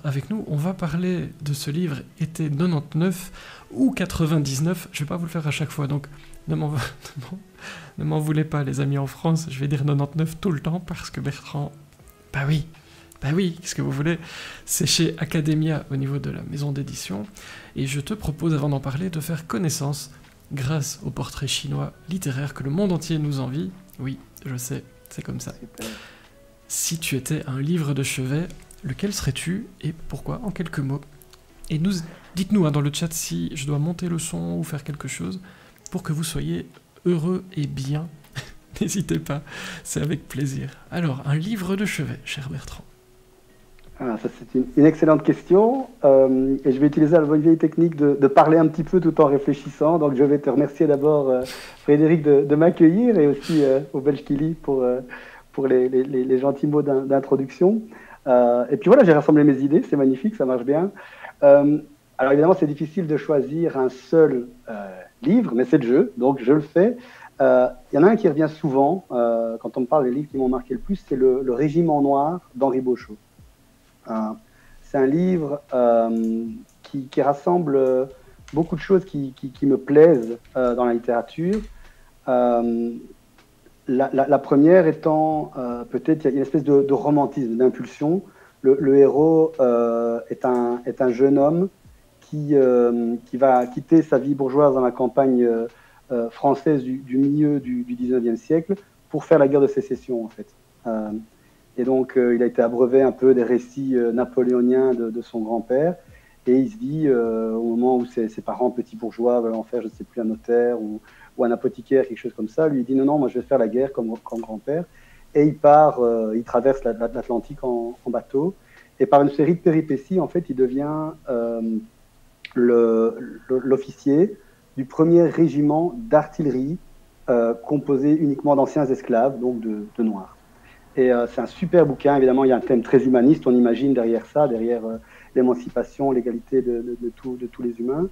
avec nous. On va parler de ce livre été 99 ou 99. Je vais pas vous le faire à chaque fois, donc ne m'en ne m'en voulez pas, les amis en France. Je vais dire 99 tout le temps parce que Bertrand, bah oui, qu'est-ce que vous voulez? C'est chez Academia au niveau de la maison d'édition. Et je te propose, avant d'en parler, de faire connaissance grâce au portrait chinois littéraire que le monde entier nous envie. Oui, je sais, c'est comme ça. Super. Si tu étais un livre de chevet, lequel serais-tu et pourquoi, en quelques mots? Et dites-nous dans le chat si je dois monter le son ou faire quelque chose pour que vous soyez heureux et bien. N'hésitez pas, c'est avec plaisir. Alors, un livre de chevet, cher Bertrand. Ah, ça, c'est une excellente question. Et je vais utiliser la bonne vieille technique de parler un petit peu tout en réfléchissant. Donc, je vais te remercier d'abord, Frédéric, de m'accueillir et aussi au Belge Kili pour les gentils mots d'introduction. Et puis voilà, j'ai rassemblé mes idées, c'est magnifique, ça marche bien. Alors évidemment, c'est difficile de choisir un seul livre, mais c'est le jeu, donc je le fais. Il y en a un qui revient souvent quand on me parle des livres qui m'ont marqué le plus, c'est le Régiment noir d'Henri Beauchot. C'est un livre qui rassemble beaucoup de choses qui me plaisent dans la littérature. La première étant, peut-être, il y a une espèce de romantisme, d'impulsion. Le héros est un jeune homme qui va quitter sa vie bourgeoise dans la campagne française du milieu du 19e siècle pour faire la guerre de sécession, en fait. Et donc, il a été abreuvé un peu des récits napoléoniens de son grand-père. Et il se dit, au moment où ses parents, petits bourgeois, veulent en faire, je ne sais plus, un notaire ou un apothicaire, quelque chose comme ça, lui il dit non, moi je vais faire la guerre comme grand-père. Et il part, il traverse l'Atlantique en bateau. Et par une série de péripéties, en fait, il devient l'officier du premier régiment d'artillerie composé uniquement d'anciens esclaves, donc de Noirs. Et c'est un super bouquin, évidemment, il y a un thème très humaniste, on imagine derrière ça, derrière l'émancipation, l'égalité de tous les humains.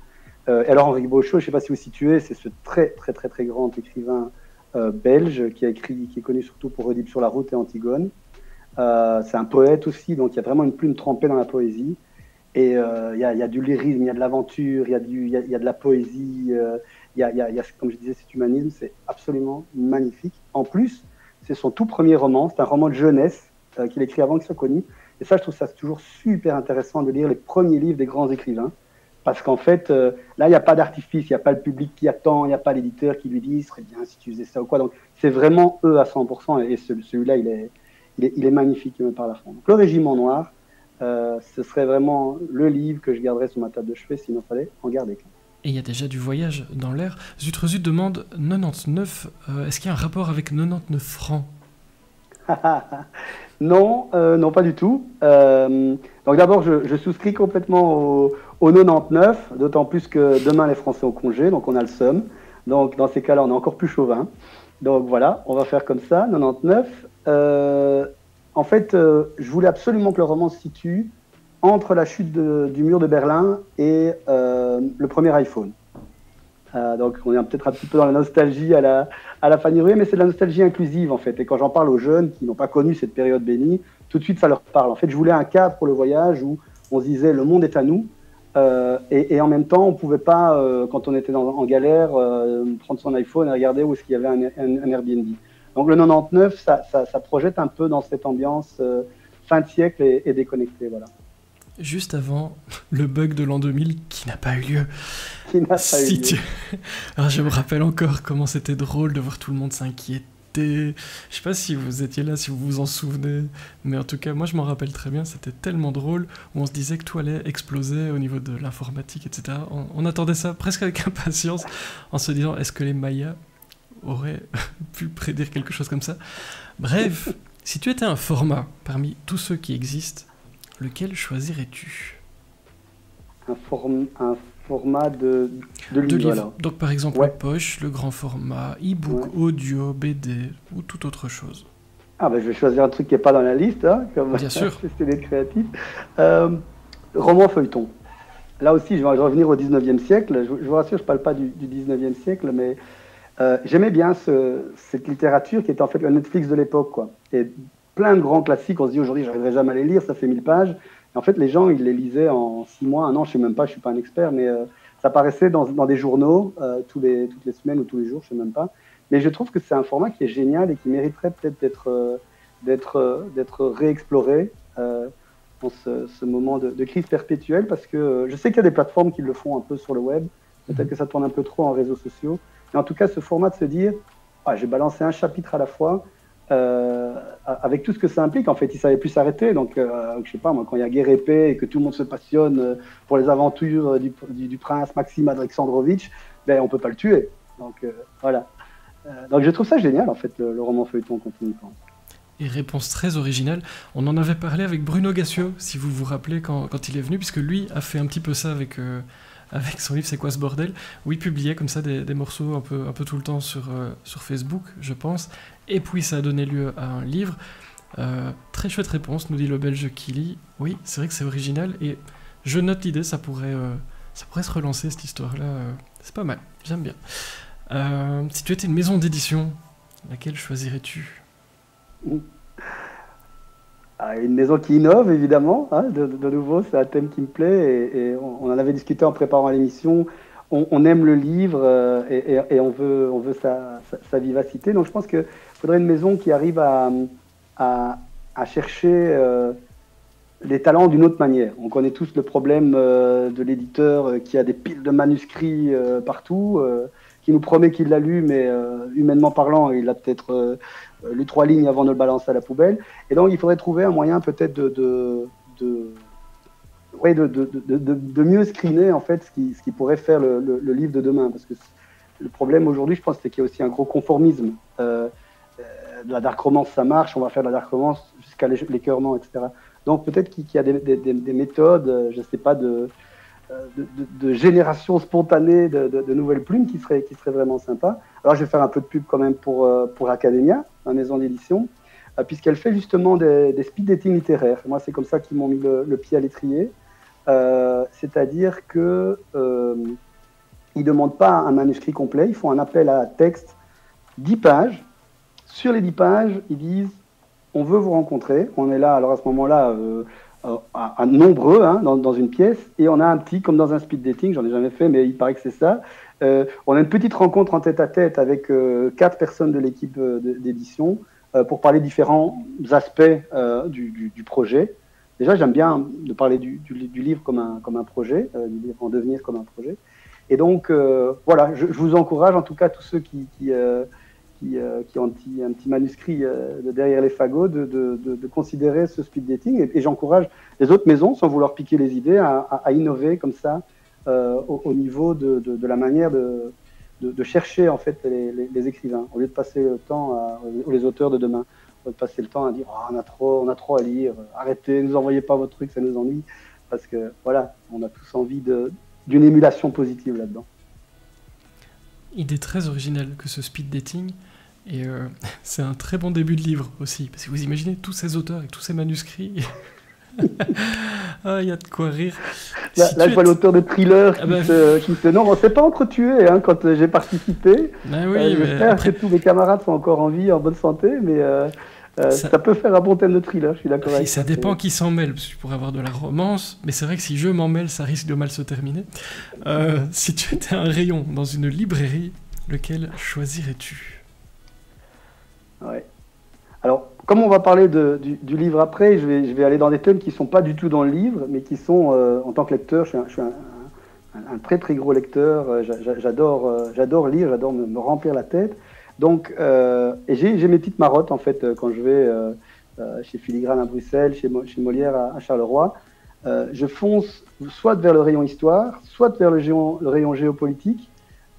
Et alors Henri Beauchot, je ne sais pas si vous situez, c'est ce très grand écrivain belge qui est connu surtout pour Oedipe sur la route et Antigone. C'est un poète aussi, donc il y a vraiment une plume trempée dans la poésie. Et il y a du lyrisme, il y a de l'aventure, il y a de la poésie, il y a, comme je disais, cet humanisme, c'est absolument magnifique. En plus, c'est son tout premier roman, c'est un roman de jeunesse qu'il écrit avant qu'il soit connu. Et ça, je trouve ça toujours super intéressant de lire les premiers livres des grands écrivains. Parce qu'en fait, là, il n'y a pas d'artifice, il n'y a pas le public qui attend, il n'y a pas l'éditeur qui lui dit « ce serait bien si tu faisais ça ou quoi ». Donc, c'est vraiment eux à 100%. Et celui-là, il est magnifique, il me parle à fond. Donc, Le Régiment noir, ce serait vraiment le livre que je garderais sur ma table de chevet s'il en fallait en garder qu'un. Et il y a déjà du voyage dans l'air. Zut demande 99, est-ce qu'il y a un rapport avec 99 francs? Non, non, pas du tout. Donc d'abord, je souscris complètement au 99, d'autant plus que demain, les Français ont congé, donc on a le seum. Donc dans ces cas-là, on est encore plus chauvin. Donc voilà, on va faire comme ça, 99. En fait, je voulais absolument que le roman se situe entre la chute du mur de Berlin et le premier iPhone. Donc on est peut-être un petit peu dans la nostalgie à la Fanny Rouet, mais c'est de la nostalgie inclusive en fait. Et quand j'en parle aux jeunes qui n'ont pas connu cette période bénie, tout de suite ça leur parle. En fait, je voulais un cadre pour le voyage où on se disait le monde est à nous, et en même temps on ne pouvait pas, quand on était en galère, prendre son iPhone et regarder où est-ce qu'il y avait un Airbnb. Donc le 99, ça projette un peu dans cette ambiance fin de siècle et déconnectée, voilà. Juste avant le bug de l'an 2000 qui n'a pas eu lieu. Qui n'a pas eu lieu. Alors je me rappelle encore comment c'était drôle de voir tout le monde s'inquiéter. Je sais pas si vous étiez là, si vous vous en souvenez, mais en tout cas moi je m'en rappelle très bien, c'était tellement drôle où on se disait que tout allait exploser au niveau de l'informatique, etc. On attendait ça presque avec impatience en se disant est-ce que les Mayas auraient pu prédire quelque chose comme ça. Bref, si tu étais un format parmi tous ceux qui existent, lequel choisirais-tu? Un format de livre. Alors. Donc par exemple, ouais. Le poche, le grand format, e-book, ouais. Audio, BD ou toute autre chose. Ah ben je vais choisir un truc qui n'est pas dans la liste, hein, comme bien sûr. c'est des créatifs. Roman feuilleton. Là aussi, je vais revenir au 19e siècle. Je vous rassure, je ne parle pas du 19e siècle, mais j'aimais bien cette littérature qui était en fait le Netflix de l'époque, quoi. Et plein de grands classiques, on se dit aujourd'hui, je n'arriverai jamais à les lire, ça fait 1000 pages. Et en fait, les gens, ils les lisaient en 6 mois, un an, je sais même pas, je suis pas un expert, mais ça paraissait dans des journaux toutes les semaines ou tous les jours, je sais même pas. Mais je trouve que c'est un format qui est génial et qui mériterait peut-être d'être réexploré dans ce moment de crise perpétuelle, parce que je sais qu'il y a des plateformes qui le font un peu sur le web, peut-être que ça tourne un peu trop en réseaux sociaux, mais en tout cas, ce format de se dire, ah, j'ai balancé un chapitre à la fois, avec tout ce que ça implique. En fait, il ne savait plus s'arrêter. Donc, je sais pas, moi, quand il y a Guerre épée et que tout le monde se passionne pour les aventures du prince Maxime Alexandrovitch, ben, on ne peut pas le tuer. Donc, voilà. Donc, je trouve ça génial, en fait, le roman feuilleton continue. Et réponse très originale. On en avait parlé avec Bruno Gassio, si vous vous rappelez, quand il est venu, puisque lui a fait un petit peu ça avec son livre C'est quoi ce bordel, où il publiait comme ça des morceaux un peu tout le temps sur Facebook, je pense, et puis ça a donné lieu à un livre. Très chouette réponse, nous dit le Belge Kili. Oui, c'est vrai que c'est original, et je note l'idée, ça pourrait se relancer cette histoire-là, c'est pas mal, j'aime bien. Si tu étais une maison d'édition, laquelle choisirais-tu ? Une maison qui innove, évidemment, hein, de nouveau, c'est un thème qui me plaît, et on en avait discuté en préparant l'émission. On aime le livre et on veut sa vivacité. Donc je pense qu'il faudrait une maison qui arrive à chercher les talents d'une autre manière. On connaît tous le problème de l'éditeur qui a des piles de manuscrits partout, qui nous promet qu'il l'a lu, mais humainement parlant, il a peut-être lu 3 lignes avant de le balancer à la poubelle. Et donc, il faudrait trouver un moyen peut-être de mieux screener en fait ce qui pourrait faire le livre de demain. Parce que le problème aujourd'hui, je pense, c'est qu'il y a aussi un gros conformisme. La dark romance, ça marche, on va faire de la dark romance jusqu'à l'écœurement, etc. Donc peut-être qu'il y a des méthodes, je ne sais pas, de génération spontanée de nouvelles plumes qui seraient vraiment sympas. Alors je vais faire un peu de pub quand même pour Academia, ma maison d'édition, puisqu'elle fait justement des speed dating littéraires. Moi, c'est comme ça qu'ils m'ont mis le pied à l'étrier. C'est-à-dire qu'ils ne demandent pas un manuscrit complet, ils font un appel à texte, 10 pages. Sur les 10 pages, ils disent « on veut vous rencontrer ». On est là, alors à ce moment-là, à nombreux hein, dans une pièce, et on a un petit, comme dans un speed dating, j'en ai jamais fait, mais il paraît que c'est ça. On a une petite rencontre en tête-à-tête avec 4 personnes de l'équipe d'édition pour parler différents aspects du projet. Déjà, j'aime bien de parler du livre comme un projet, du livre en devenir comme un projet. Et donc, voilà, je vous encourage, en tout cas, tous ceux qui ont un petit manuscrit derrière les fagots, de considérer ce speed dating. Et j'encourage les autres maisons, sans vouloir piquer les idées, à innover comme ça au niveau de la manière de chercher en fait les écrivains, au lieu de passer le temps les auteurs de demain, au lieu de passer le temps à dire oh, on a trop à lire, arrêtez, ne nous envoyez pas votre truc, ça nous ennuie, parce que voilà, on a tous envie d'une émulation positive là-dedans. Idée très originale que ce speed dating, et c'est un très bon début de livre aussi, parce que vous imaginez tous ces auteurs et tous ces manuscrits. Ah, il y a de quoi rire. Là je vois l'auteur de thriller qui se... Non, on ne s'est pas entretué hein, quand j'ai participé. Oui, j'espère que tous mes camarades sont encore en vie, en bonne santé, mais ça peut faire un bon thème de thriller, je suis d'accord avec ça. Ça dépend qui s'en mêle, parce que tu pourrais avoir de la romance, mais c'est vrai que si je m'en mêle, ça risque de mal se terminer. Si tu étais un rayon dans une librairie, lequel choisirais-tu ? Ouais. Alors, comme on va parler du livre après, je vais aller dans des thèmes qui ne sont pas du tout dans le livre, mais qui sont, en tant que lecteur, je suis un très très gros lecteur, j'adore lire, j'adore me remplir la tête. Donc, et j'ai mes petites marottes, en fait, quand je vais chez Filigrane à Bruxelles, chez Molière à Charleroi. Je fonce soit vers le rayon histoire, soit vers le rayon géopolitique.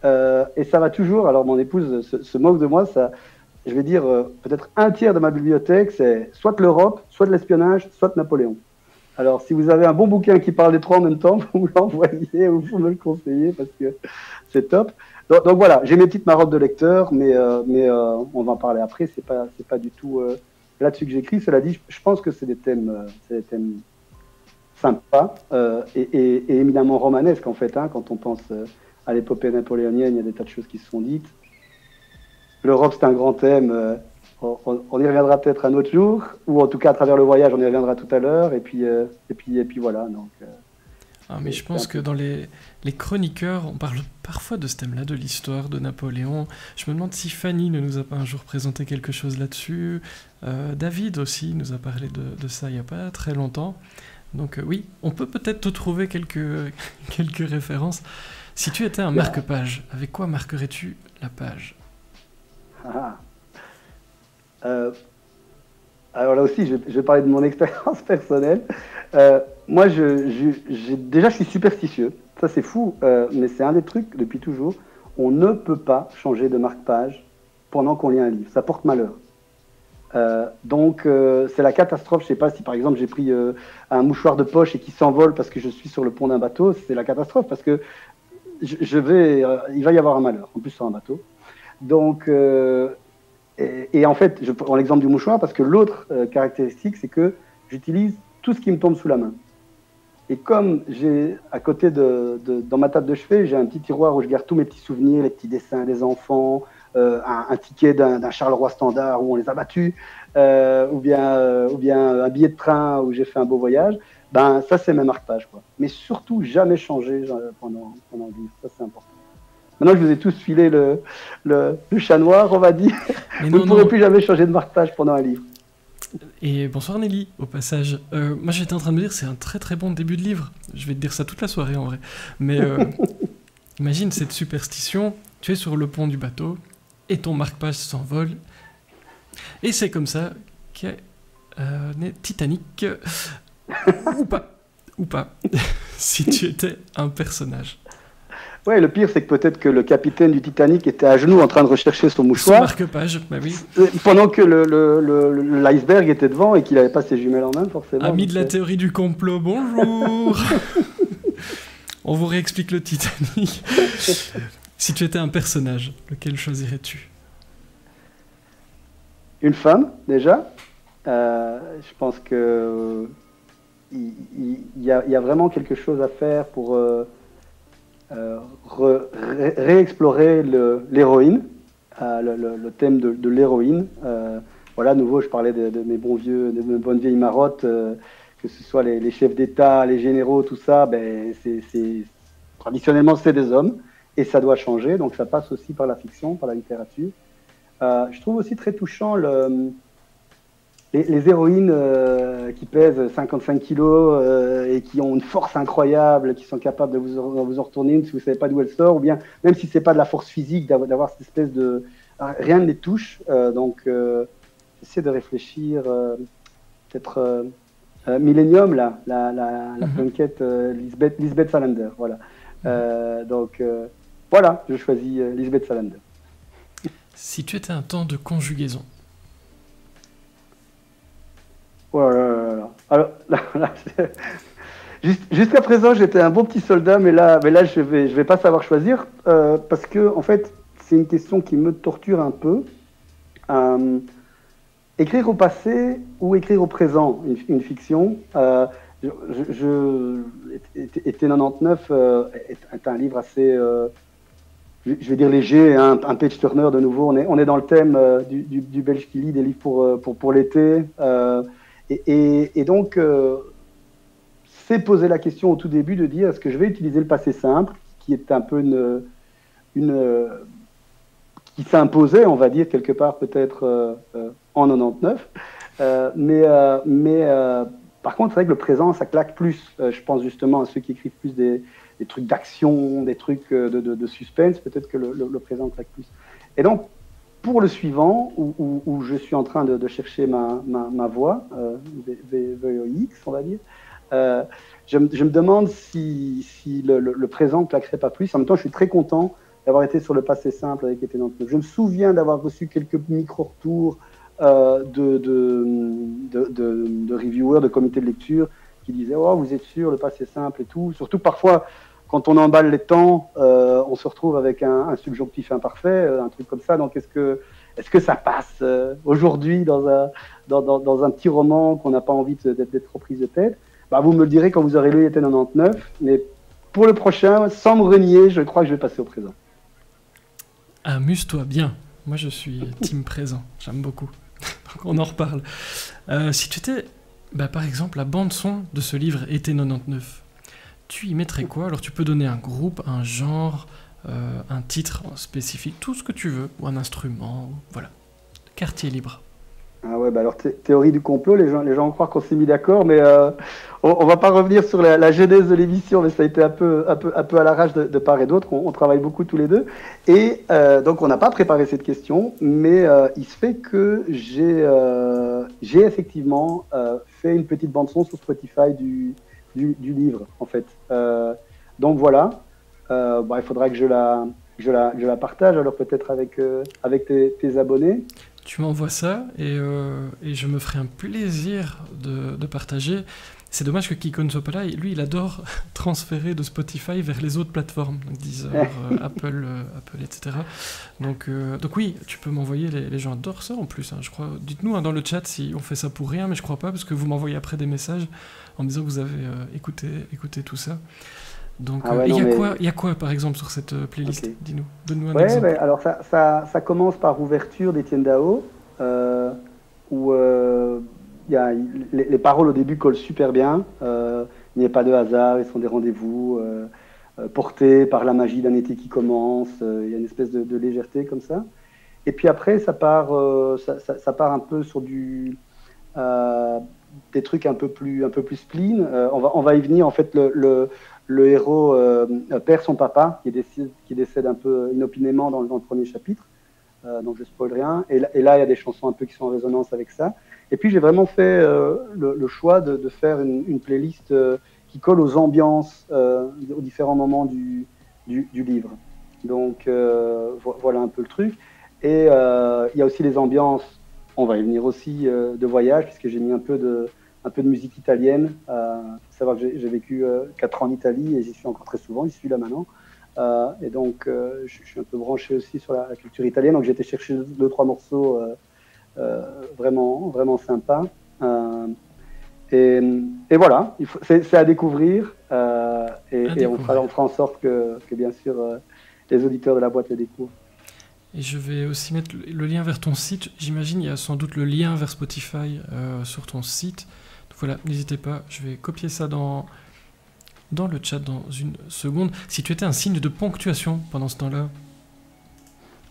Et ça va toujours, alors mon épouse se moque de moi, ça... Je vais dire peut-être un tiers de ma bibliothèque, c'est soit l'Europe, soit de l'espionnage, soit Napoléon. Alors, si vous avez un bon bouquin qui parle des trois en même temps, vous l'envoyez ou vous me le conseillez parce que c'est top. Donc voilà, j'ai mes petites marottes de lecteur, mais on va en parler après. C'est pas du tout là-dessus que j'écris. Cela dit, je pense que c'est des thèmes sympas et éminemment romanesques en fait. Hein, quand on pense à l'épopée napoléonienne, il y a des tas de choses qui se sont dites. L'Europe, c'est un grand thème. on y reviendra peut-être un autre jour, ou en tout cas à travers le voyage, on y reviendra tout à l'heure, et puis voilà. Donc, mais je pense que dans les chroniqueurs, on parle parfois de ce thème-là, de l'histoire de Napoléon. Je me demande si Fanny ne nous a pas un jour présenté quelque chose là-dessus. David aussi nous a parlé de ça il n'y a pas très longtemps. Donc oui, on peut peut-être te trouver quelques références. Si tu étais un marque-page, avec quoi marquerais-tu la page? Alors là aussi, je vais parler de mon expérience personnelle. Moi, déjà, je suis superstitieux. Ça, c'est fou, mais c'est un des trucs depuis toujours. On ne peut pas changer de marque-page pendant qu'on lit un livre. Ça porte malheur. Donc, c'est la catastrophe. Je ne sais pas si, par exemple, j'ai pris un mouchoir de poche et qui s'envole parce que je suis sur le pont d'un bateau. C'est la catastrophe parce que il va y avoir un malheur, en plus sur un bateau. Donc, et en fait, je prends l'exemple du mouchoir parce que l'autre caractéristique, c'est que j'utilise tout ce qui me tombe sous la main. Et comme j'ai, à côté dans ma table de chevet, j'ai un petit tiroir où je garde tous mes petits souvenirs, les petits dessins des enfants, un ticket d'un Charleroi Standard où on les a battus, ou bien un billet de train où j'ai fait un beau voyage, ben ça c'est mes marque-pages, quoi. Mais surtout jamais changer pendant le livre, ça c'est important. Maintenant je vous ai tous filé le chat noir, on va dire. Vous ne pourrez plus jamais changer de marque-page pendant un livre. Et bonsoir Nelly, au passage. Moi j'étais en train de me dire, c'est un très très bon début de livre. Je vais te dire ça toute la soirée en vrai. Mais imagine cette superstition, tu es sur le pont du bateau et ton marque-page s'envole. Et c'est comme ça qu'est né Titanic. ou pas, si tu étais un personnage. Ouais, le pire, c'est que peut-être que le capitaine du Titanic était à genoux en train de rechercher son mouchoir. Son marque-page, bah oui. Pendant que l'iceberg était devant et qu'il n'avait pas ses jumelles en main, forcément. Ami de la théorie du complot, bonjour. On vous réexplique le Titanic. Si tu étais un personnage, lequel choisirais-tu? Une femme, déjà. Je pense que il y a vraiment quelque chose à faire pour réexplorer l'héroïne, le thème de l'héroïne. Voilà, à nouveau, je parlais de mes bonnes vieilles marottes, que ce soit les chefs d'État, les généraux, tout ça, ben, traditionnellement, c'est des hommes, et ça doit changer, donc ça passe aussi par la fiction, par la littérature. Je trouve aussi très touchant les héroïnes qui pèsent 55 kilos et qui ont une force incroyable, qui sont capables de vous en retourner une si vous ne savez pas d'où elle sort, ou bien, même si ce n'est pas de la force physique, d'avoir cette espèce de... Rien ne les touche, donc j'essaie de réfléchir, peut-être Millennium, là, la punkette Lisbeth Salander, voilà. Donc voilà, je choisis Lisbeth Salander. Si tu étais un temps de conjugaison. Oh là là. Alors, là, jusqu'à présent, j'étais un bon petit soldat, mais là, je vais pas savoir choisir parce que, en fait, c'est une question qui me torture un peu. Écrire au passé ou écrire au présent, une fiction. Été 99 est un livre assez, je vais dire léger, un page turner de nouveau. On est dans le thème du Belge qui lit des livres pour l'été. Et donc, c'est poser la question au tout début de dire est-ce que je vais utiliser le passé simple, qui est un peu qui s'imposait, on va dire, quelque part peut-être en 99. Mais par contre, c'est vrai que le présent, ça claque plus. Je pense justement à ceux qui écrivent plus des trucs d'action, des trucs de suspense, peut-être que le présent claque plus. Et donc, pour le suivant, où je suis en train de chercher ma voie, VOX, on va dire, je me demande si le présent ne claquerait pas plus. En même temps, je suis très content d'avoir été sur le passé simple avec Été 99. Je me souviens d'avoir reçu quelques micro-retours de reviewers, de comités de lecture, qui disaient « Oh, vous êtes sûr, le passé simple et tout ». Surtout parfois, quand on emballe les temps, on se retrouve avec un subjonctif imparfait, un truc comme ça. Donc, est-ce que ça passe aujourd'hui dans un petit roman qu'on n'a pas envie d'être trop prise de tête? Bah, vous me le direz quand vous aurez lu Été 99. Mais pour le prochain, sans me renier, je crois que je vais passer au présent. Amuse-toi bien. Moi, je suis team présent. J'aime beaucoup. On en reparle. Si tu étais, par exemple, la bande-son de ce livre Été 99, tu y mettrais quoi? Alors tu peux donner un groupe, un genre, un titre spécifique, tout ce que tu veux, ou un instrument, voilà. Quartier libre. Ah ouais, bah alors théorie du complot, les gens vont croire qu'on s'est mis d'accord, mais on va pas revenir sur la genèse de l'émission, mais ça a été un peu à l'arrache de part et d'autre. On travaille beaucoup tous les deux, et donc on n'a pas préparé cette question, mais il se fait que j'ai effectivement fait une petite bande son sur Spotify du livre, en fait. Donc voilà, il faudra que je la partage alors peut-être avec tes abonnés. Tu m'envoies ça et je me ferai un plaisir de partager. C'est dommage que Kiko ne soit pas là. Lui, il adore transférer de Spotify vers les autres plateformes, donc Deezer, Apple, etc. Donc oui, tu peux m'envoyer. Les gens adorent ça en plus. Hein, je crois. Dites-nous dans le chat si on fait ça pour rien, mais je crois pas parce que vous m'envoyez après des messages en me disant que vous avez écouté tout ça. Donc, Ah ouais, il y a quoi, par exemple, sur cette playlist? Okay. Dis-nous, donne-nous un exemple. Ouais, alors ça commence par Ouverture d'Étienne Dao, où les paroles au début collent super bien. Il n'y a pas de hasard, ils sont des rendez-vous portés par la magie d'un été qui commence. Il y a une espèce de légèreté comme ça. Et puis après, ça part un peu sur des trucs un peu plus spleen. On va y venir, en fait, le héros perd son papa, qui décède un peu inopinément dans le premier chapitre, donc je ne spoil rien. Et là, il y a des chansons un peu qui sont en résonance avec ça. Et puis, j'ai vraiment fait le choix de faire une playlist qui colle aux ambiances, aux différents moments du livre. Donc, voilà un peu le truc. Et il y a aussi les ambiances, on va y venir aussi, de voyage, puisque j'ai mis un peu de musique italienne. Il faut savoir que j'ai vécu 4 ans en Italie et j'y suis encore très souvent, j'y suis là maintenant. Et donc, je suis un peu branché aussi sur la culture italienne. Donc, j'ai été chercher 2-3 morceaux vraiment sympas. Et voilà, c'est à découvrir. Et on fera en sorte que bien sûr, les auditeurs de la boîte le découvrent. Et je vais aussi mettre le lien vers ton site. J'imagine il y a sans doute le lien vers Spotify sur ton site. Donc voilà, n'hésitez pas, je vais copier ça dans le chat dans une seconde. Si tu étais un signe de ponctuation pendant ce temps-là.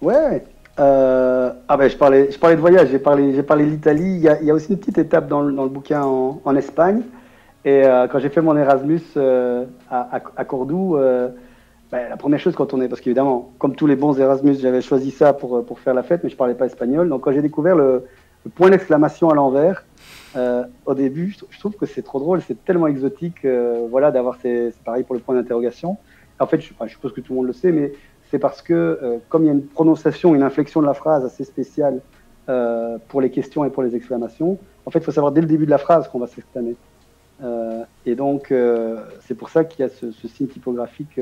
Ouais. Je parlais de voyage, j'ai parlé de l'Italie. Il y a aussi une petite étape dans le bouquin en Espagne. Et quand j'ai fait mon Erasmus à Cordoue, la première chose quand on est, parce qu'évidemment, comme tous les bons Erasmus, j'avais choisi ça pour faire la fête, mais je parlais pas espagnol. Donc quand j'ai découvert le point d'exclamation à l'envers, au début, je trouve que c'est trop drôle, c'est tellement exotique, d'avoir c'est pareil pour le point d'interrogation. En fait, je suppose que tout le monde le sait, mais c'est parce que comme il y a une prononciation, une inflexion de la phrase assez spéciale pour les questions et pour les exclamations, en fait, il faut savoir dès le début de la phrase qu'on va s'exclamer. Et donc, c'est pour ça qu'il y a ce signe typographique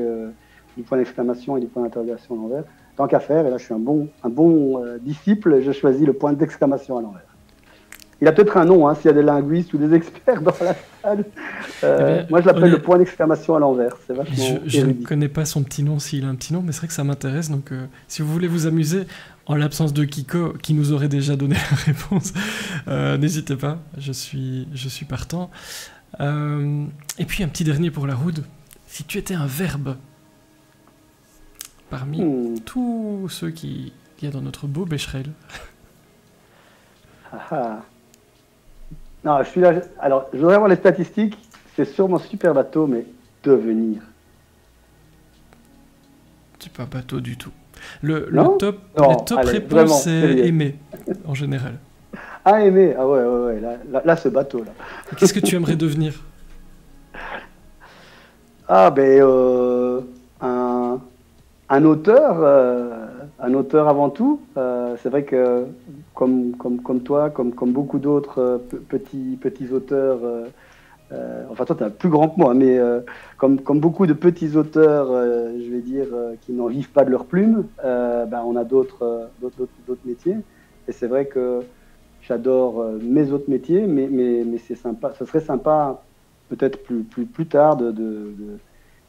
du point d'exclamation et du point d'interrogation à l'envers. Tant qu'à faire, et là je suis un bon disciple, je choisis le point d'exclamation à l'envers. Il a peut-être un nom, s'il y a des linguistes ou des experts dans la salle. Moi je l'appelle le point d'exclamation à l'envers. C'est vachement je ne connais pas son petit nom, s'il a un petit nom, mais c'est vrai que ça m'intéresse. Donc si vous voulez vous amuser, en l'absence de Kiko, qui nous aurait déjà donné la réponse, n'hésitez pas, je suis partant. Et puis un petit dernier pour la Roud. Si tu étais un verbe, parmi tous ceux qu'il y a dans notre beau Becherel. Non, je suis là. Alors, je voudrais voir les statistiques. C'est sûrement super bateau, mais devenir. C'est pas bateau du tout. Les top réponses, c'est aimer, en général. Ah, aimer. Ah ouais. Là ce bateau, là. Qu'est-ce que tu aimerais devenir? Ah, un auteur avant tout. C'est vrai que comme toi, comme beaucoup d'autres petits auteurs, enfin toi tu es un plus grand que moi, mais comme beaucoup de petits auteurs, je vais dire, qui n'en vivent pas de leur plume, on a d'autres métiers. Et c'est vrai que j'adore mes autres métiers, mais c'est sympa. Ce serait sympa peut-être plus tard de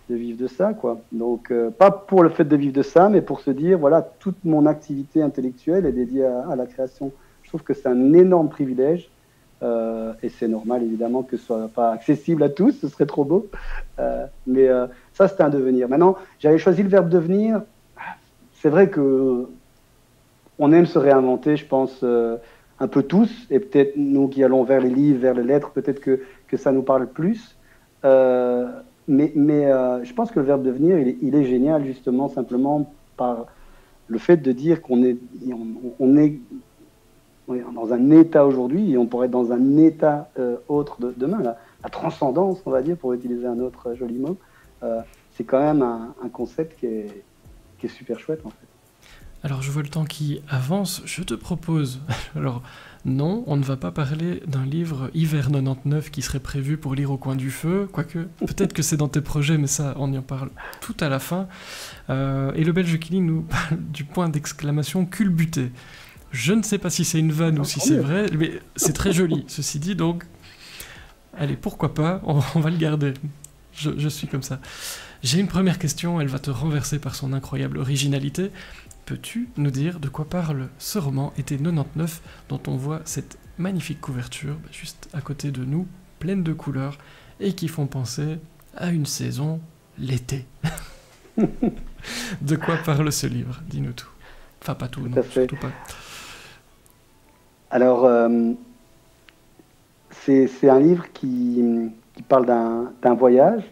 vivre de ça, quoi. Donc, pas pour le fait de vivre de ça, mais pour se dire, voilà, toute mon activité intellectuelle est dédiée à la création. trouve que c'est un énorme privilège. Et c'est normal, évidemment, que ce soit pas accessible à tous, ce serait trop beau. Mais ça, c'est un devenir. Maintenant, j'avais choisi le verbe devenir. C'est vrai que on aime se réinventer, je pense, un peu tous. Et peut-être nous qui allons vers les livres, vers les lettres, peut-être que ça nous parle plus. Mais je pense que le verbe devenir, il est génial, justement, simplement par le fait de dire qu'on est, on est dans un état aujourd'hui et on pourrait être dans un état autre demain. La transcendance, on va dire, pour utiliser un autre joli mot, c'est quand même un concept qui est super chouette, en fait. Alors je vois le temps qui avance, je te propose... Alors non, on ne va pas parler d'un livre Hiver 99 qui serait prévu pour lire au coin du feu, quoique peut-être que c'est dans tes projets, mais ça on y en parle tout à la fin. Et le Belge Killing nous parle du point d'exclamation culbuté. Je ne sais pas si c'est une vanne ou si c'est vrai, mais c'est très joli, ceci dit, donc... Allez, pourquoi pas, on va le garder. Je suis comme ça. J'ai une première question, elle va te renverser par son incroyable originalité. Peux-tu nous dire de quoi parle ce roman Été 99, dont on voit cette magnifique couverture, juste à côté de nous, pleine de couleurs, et qui font penser à une saison, l'été. De quoi parle ce livre? Dis-nous tout. Enfin, pas tout, non, surtout pas. Alors, c'est un livre qui parle d'un voyage,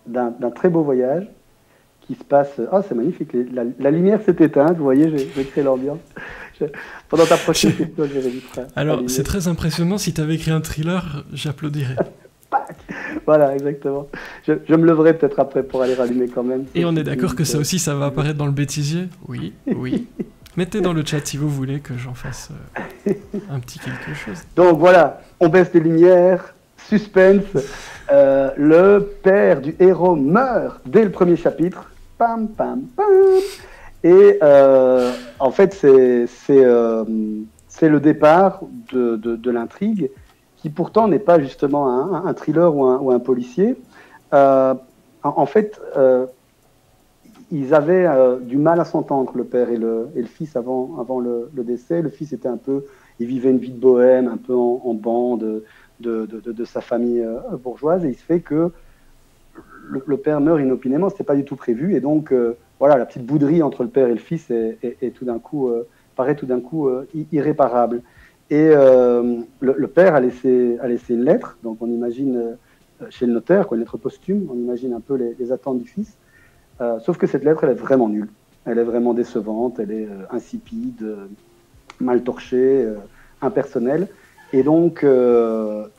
d'un très beau voyage, qui se passe... Oh, c'est magnifique, la lumière s'est éteinte, vous voyez, j'ai créé l'ambiance. Pendant ta prochaine question, je vais vite. Alors, c'est très impressionnant, si tu avais écrit un thriller, j'applaudirais. Voilà, exactement. Je me leverai peut-être après pour aller rallumer quand même. Et on est d'accord que ça aussi, ça va apparaître dans le bêtisier? Oui, oui. Mettez dans le chat si vous voulez que j'en fasse un petit quelque chose. Donc voilà, on baisse les lumières, suspense, le père du héros meurt dès le premier chapitre. Pam, pam, pam. Et en fait, c'est le départ de l'intrigue, qui pourtant n'est pas justement un thriller ou un policier. En fait, ils avaient du mal à s'entendre, le père et le fils, avant le décès. Le fils était il vivait une vie de bohème, un peu en bande de sa famille bourgeoise, et il se fait que le père meurt inopinément, c'était pas du tout prévu, et donc voilà, la petite bouderie entre le père et le fils est tout d'un coup, paraît tout d'un coup irréparable. Et le père a laissé une lettre, donc on imagine chez le notaire, une lettre posthume, on imagine un peu les attentes du fils. Sauf que cette lettre, elle est vraiment nulle. Elle est vraiment décevante, elle est insipide, mal torchée, impersonnelle. Et donc le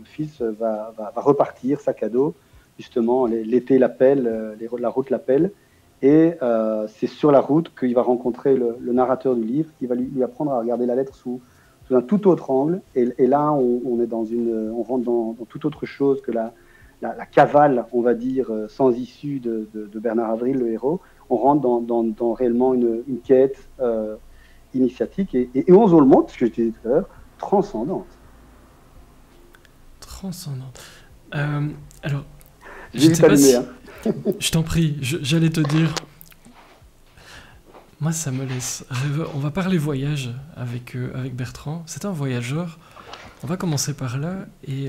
fils va repartir, sac à dos. Justement, l'été l'appelle, la route l'appelle. Et c'est sur la route qu'il va rencontrer le narrateur du livre, qui va lui apprendre à regarder la lettre sous un tout autre angle. Et là, on rentre dans toute autre chose que la cavale, on va dire, sans issue de Bernard Avril, le héros. On rentre dans réellement une quête initiatique et on le montre, ce que je disais tout à l'heure, transcendante. Transcendante. Alors, je ne sais pas si... Je t'en prie, j'allais te dire... Moi, ça me laisse rêveur. On va parler voyage avec Bertrand. C'est un voyageur. On va commencer par là. Et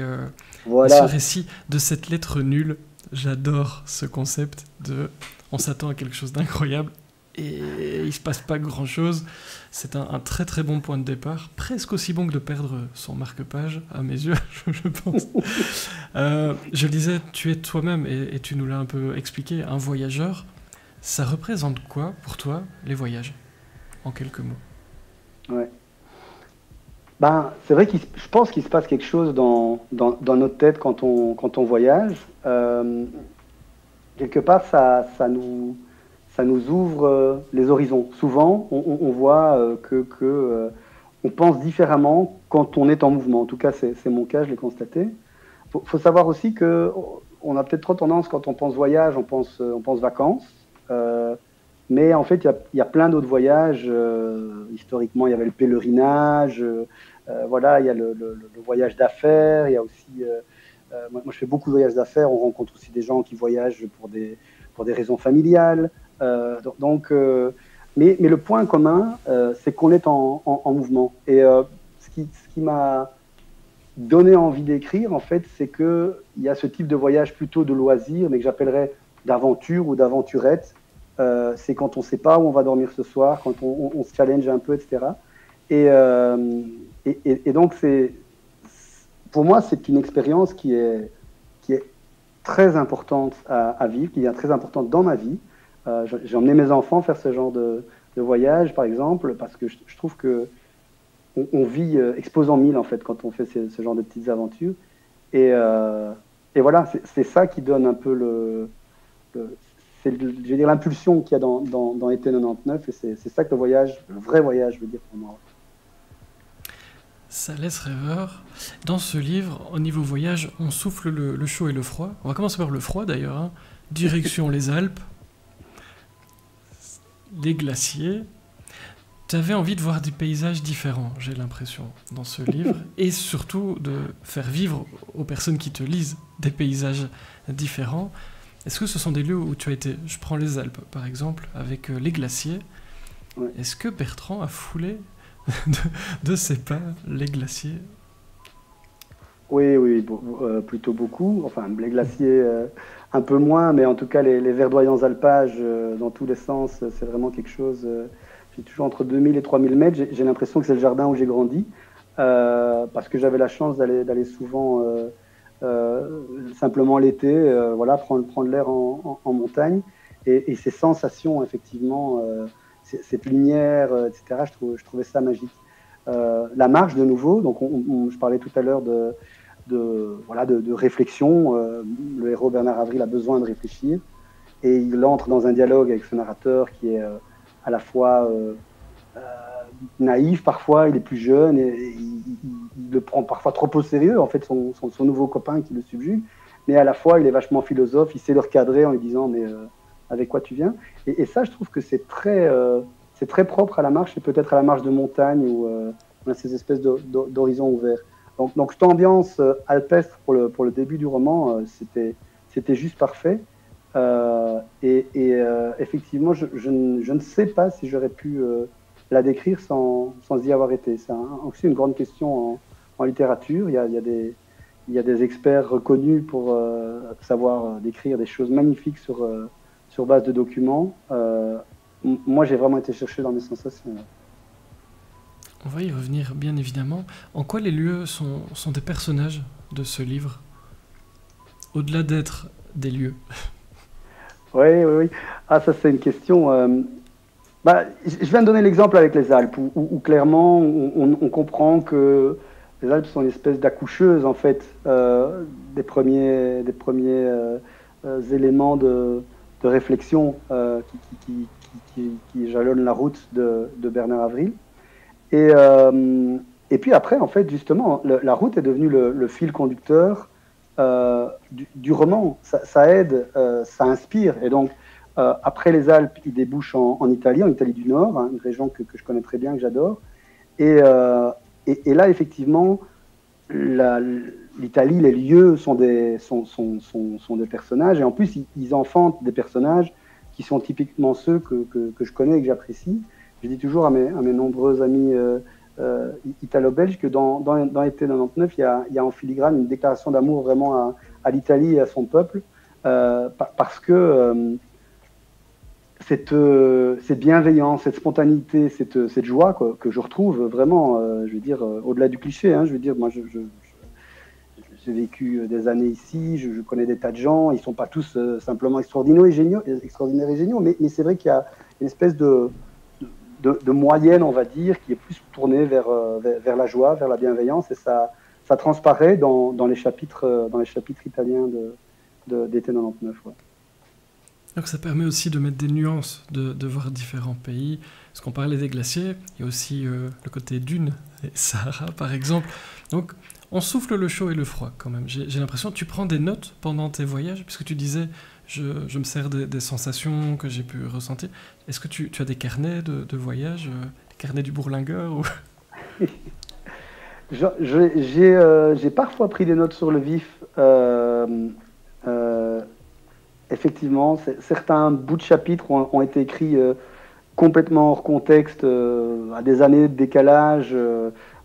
voilà. Ce récit de cette lettre nulle, j'adore ce concept de... On s'attend à quelque chose d'incroyable et il ne se passe pas grand-chose. C'est un très très bon point de départ. Presque aussi bon que de perdre son marque-page, à mes yeux, je pense. Je le disais, tu es toi-même, et tu nous l'as un peu expliqué, un voyageur. Ça représente quoi pour toi, les voyages, en quelques mots? Ouais. Ben, c'est vrai je pense qu'il se passe quelque chose dans notre tête quand on voyage. Quelque part, ça nous ouvre les horizons. Souvent, on voit on pense différemment quand on est en mouvement. En tout cas, c'est mon cas, je l'ai constaté. Faut savoir aussi qu'on a peut-être trop tendance, quand on pense voyage, on pense vacances. Mais en fait, il y a plein d'autres voyages. Historiquement, il y avait le pèlerinage. Voilà, il y a le voyage d'affaires. Il y a aussi... moi, je fais beaucoup de voyages d'affaires. On rencontre aussi des gens qui voyagent pour des raisons familiales. Mais le point commun, c'est qu'on est en mouvement. Et ce qui m'a donné envie d'écrire, en fait, c'est qu'il y a ce type de voyage plutôt de loisir, mais que j'appellerais d'aventure ou d'aventurette. C'est quand on ne sait pas où on va dormir ce soir, quand on se challenge un peu, etc. Et donc, pour moi, c'est une expérience qui est très importante à vivre, qui est très importante dans ma vie. J'ai emmené mes enfants faire ce genre de voyage, par exemple, parce que je trouve que on vit exposant mille, en fait, quand on fait ce genre de petites aventures. Et voilà, c'est ça qui donne un peu je veux dire, l'impulsion qu'il y a dans été 99, et c'est ça que le vrai voyage, veut dire pour moi. Ça laisse rêveur. Dans ce livre, au niveau voyage, on souffle le chaud et le froid. On va commencer par le froid d'ailleurs, hein. Direction les Alpes, les glaciers. Tu avais envie de voir des paysages différents, j'ai l'impression, dans ce livre, et surtout de faire vivre aux personnes qui te lisent des paysages différents. Est-ce que ce sont des lieux où tu as été? Je prends les Alpes, par exemple, avec les glaciers. Ouais. Est-ce que Bertrand a foulé de ses pas les glaciers? Oui, plutôt beaucoup. Enfin, les glaciers, un peu moins, mais en tout cas, les verdoyants alpages dans tous les sens, c'est vraiment quelque chose. J'ai toujours entre 2000 et 3000 mètres. J'ai l'impression que c'est le jardin où j'ai grandi, parce que j'avais la chance d'aller souvent simplement l'été, voilà, prendre l'air en montagne. Et ces sensations, effectivement, cette lumière, etc., je trouvais ça magique. La marche, de nouveau, donc je parlais tout à l'heure de réflexion. Le héros Bernard Avril a besoin de réfléchir et il entre dans un dialogue avec ce narrateur qui est à la fois naïf, parfois il est plus jeune et il le prend parfois trop au sérieux, en fait, son nouveau copain qui le subjugue, mais à la fois il est vachement philosophe, il sait le recadrer en lui disant mais avec quoi tu viens, et ça je trouve que c'est très propre à la marche, et peut-être à la marche de montagne où on a ces espèces d'horizons ouverts. Donc cette ambiance alpestre pour le début du roman, c'était juste parfait. Effectivement, je ne sais pas si j'aurais pu la décrire sans y avoir été. C'est aussi une grande question en littérature. Il y a des experts reconnus pour savoir décrire des choses magnifiques sur base de documents. Moi, j'ai vraiment été chercher dans mes sensations. On va y revenir, bien évidemment. En quoi les lieux sont des personnages de ce livre, au-delà d'être des lieux? Oui. Ah, ça, c'est une question. Je viens de donner l'exemple avec les Alpes, où clairement, on comprend que les Alpes sont une espèce d'accoucheuse, en fait, des premiers éléments de réflexion qui jalonnent la route de Bernard Avril. Et puis après, en fait, justement, la route est devenue le fil conducteur du roman. Ça aide, ça inspire. Et donc, après les Alpes, il débouche en Italie du Nord, hein, une région que je connais très bien, que j'adore. Et là, effectivement, l'Italie, les lieux sont des personnages. Et en plus, ils enfantent des personnages qui sont typiquement ceux que je connais et que j'apprécie. Je dis toujours à mes nombreux amis italo-belges que dans l'été 99, il y a en filigrane une déclaration d'amour vraiment à l'Italie et à son peuple, parce que cette bienveillance, cette spontanéité, cette joie quoi, que je retrouve vraiment, je veux dire, au-delà du cliché, hein, je veux dire, moi j'ai vécu des années ici, je connais des tas de gens, ils ne sont pas tous simplement extraordinaires et géniaux, mais c'est vrai qu'il y a une espèce de moyenne, on va dire, qui est plus tournée vers la joie, vers la bienveillance, et ça transparaît dans les chapitres italiens d'été 99. Ouais. Donc ça permet aussi de mettre des nuances, de voir différents pays. Parce qu'on parlait des glaciers, il y a aussi le côté dune, et Sahara par exemple. Donc on souffle le chaud et le froid quand même. J'ai l'impression que tu prends des notes pendant tes voyages, puisque tu disais je me sers des sensations que j'ai pu ressentir. Est-ce que tu as des carnets de voyage, des carnets du bourlingueur ou... J'ai parfois pris des notes sur le vif. Effectivement, certains bouts de chapitres ont été écrits complètement hors contexte, à des années de décalage,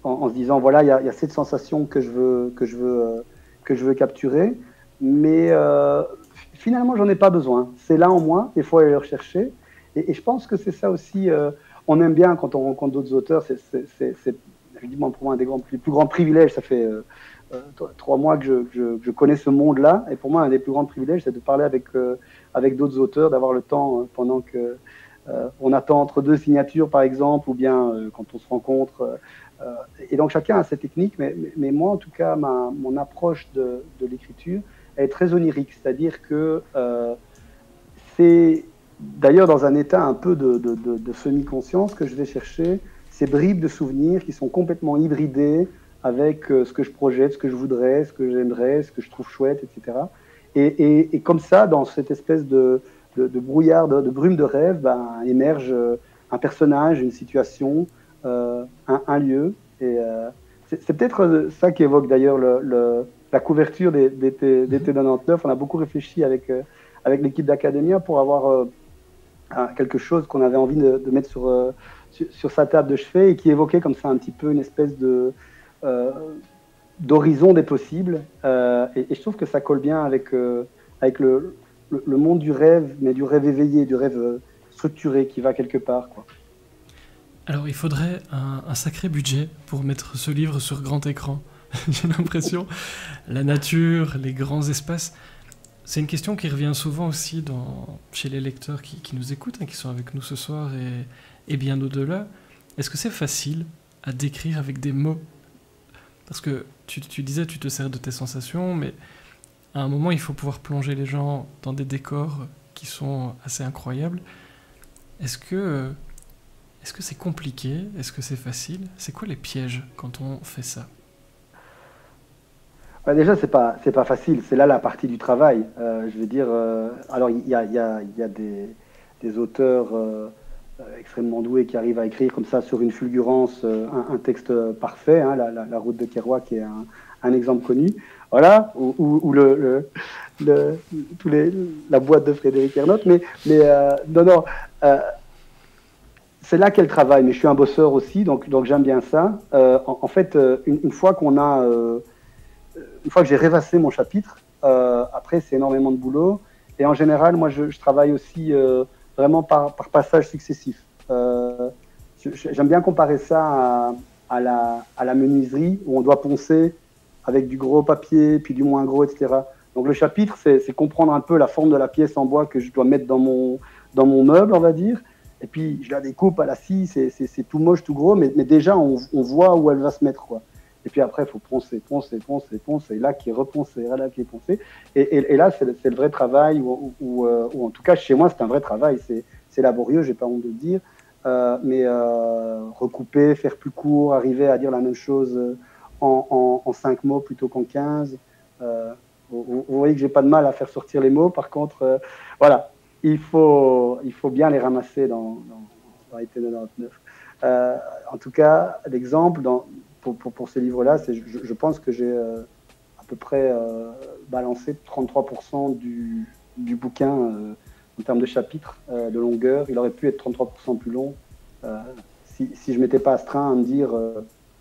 en se disant voilà, il y a cette sensation que je veux capturer, mais finalement, j'en ai pas besoin. C'est là en moi, il faut aller le rechercher. Et je pense que c'est ça aussi. On aime bien quand on rencontre d'autres auteurs. C'est évidemment pour moi un des plus grands privilèges. Ça fait 3 mois que je connais ce monde-là. Et pour moi, un des plus grands privilèges, c'est de parler avec d'autres auteurs, d'avoir le temps pendant que on attend entre deux signatures, par exemple, ou bien quand on se rencontre. Et donc chacun a sa technique, mais moi, en tout cas, mon approche de l'écriture, elle est très onirique. C'est-à-dire que c'est d'ailleurs dans un état un peu de semi-conscience que je vais chercher ces bribes de souvenirs qui sont complètement hybridés avec ce que je projette, ce que je voudrais, ce que j'aimerais, ce que je trouve chouette, etc. Et comme ça, dans cette espèce de brouillard, de brume de rêve, ben, émerge un personnage, une situation, un lieu. Et c'est peut-être ça qui évoque d'ailleurs la couverture d'été 99. On a beaucoup réfléchi avec l'équipe d'Academia pour avoir quelque chose qu'on avait envie de mettre sur sa table de chevet et qui évoquait comme ça un petit peu une espèce d'horizon des possibles. Et je trouve que ça colle bien avec le monde du rêve, mais du rêve éveillé, du rêve structuré qui va quelque part, quoi. Alors, il faudrait un sacré budget pour mettre ce livre sur grand écran. J'ai l'impression. La nature, les grands espaces. C'est une question qui revient souvent aussi chez les lecteurs qui nous écoutent, qui sont avec nous ce soir et bien au-delà. Est-ce que c'est facile à décrire avec des mots? Parce que tu disais, tu te sers de tes sensations, mais à un moment, il faut pouvoir plonger les gens dans des décors qui sont assez incroyables. Est-ce que c'est compliqué? Est-ce que c'est facile? C'est quoi les pièges quand on fait ça? Bah déjà, c'est pas facile. C'est là la partie du travail. Je veux dire, alors il y a des auteurs extrêmement doués qui arrivent à écrire comme ça sur une fulgurance un texte parfait. Hein, la route de Kerouac qui est un exemple connu. Voilà, ou la boîte de Frédéric Ernotte. Mais non. C'est là qu'est le travail. Mais je suis un bosseur aussi, donc j'aime bien ça. En fait, une fois une fois que j'ai rêvassé mon chapitre, après c'est énormément de boulot. Et en général, moi je travaille aussi vraiment par passage successif. J'aime bien comparer ça à la menuiserie où on doit poncer avec du gros papier, puis du moins gros, etc. Donc le chapitre, c'est comprendre un peu la forme de la pièce en bois que je dois mettre dans mon meuble, on va dire. Et puis je la découpe à la scie, c'est tout moche, tout gros, mais déjà on voit où elle va se mettre, quoi. Et puis après, il faut poncer, et là qui est reponcé, et là qui est poncé. Et là, c'est le vrai travail, ou en tout cas, chez moi, c'est un vrai travail. C'est laborieux, j'ai pas honte de le dire. Mais recouper, faire plus court, arriver à dire la même chose en 5 mots plutôt qu'en 15. Vous voyez que j'ai pas de mal à faire sortir les mots. Par contre, voilà, il faut bien les ramasser dans été 99. En tout cas, l'exemple pour ces livres-là, je pense que j'ai à peu près balancé 33% du bouquin en termes de chapitres, de longueur. Il aurait pu être 33% plus long si je ne m'étais pas astreint à me dire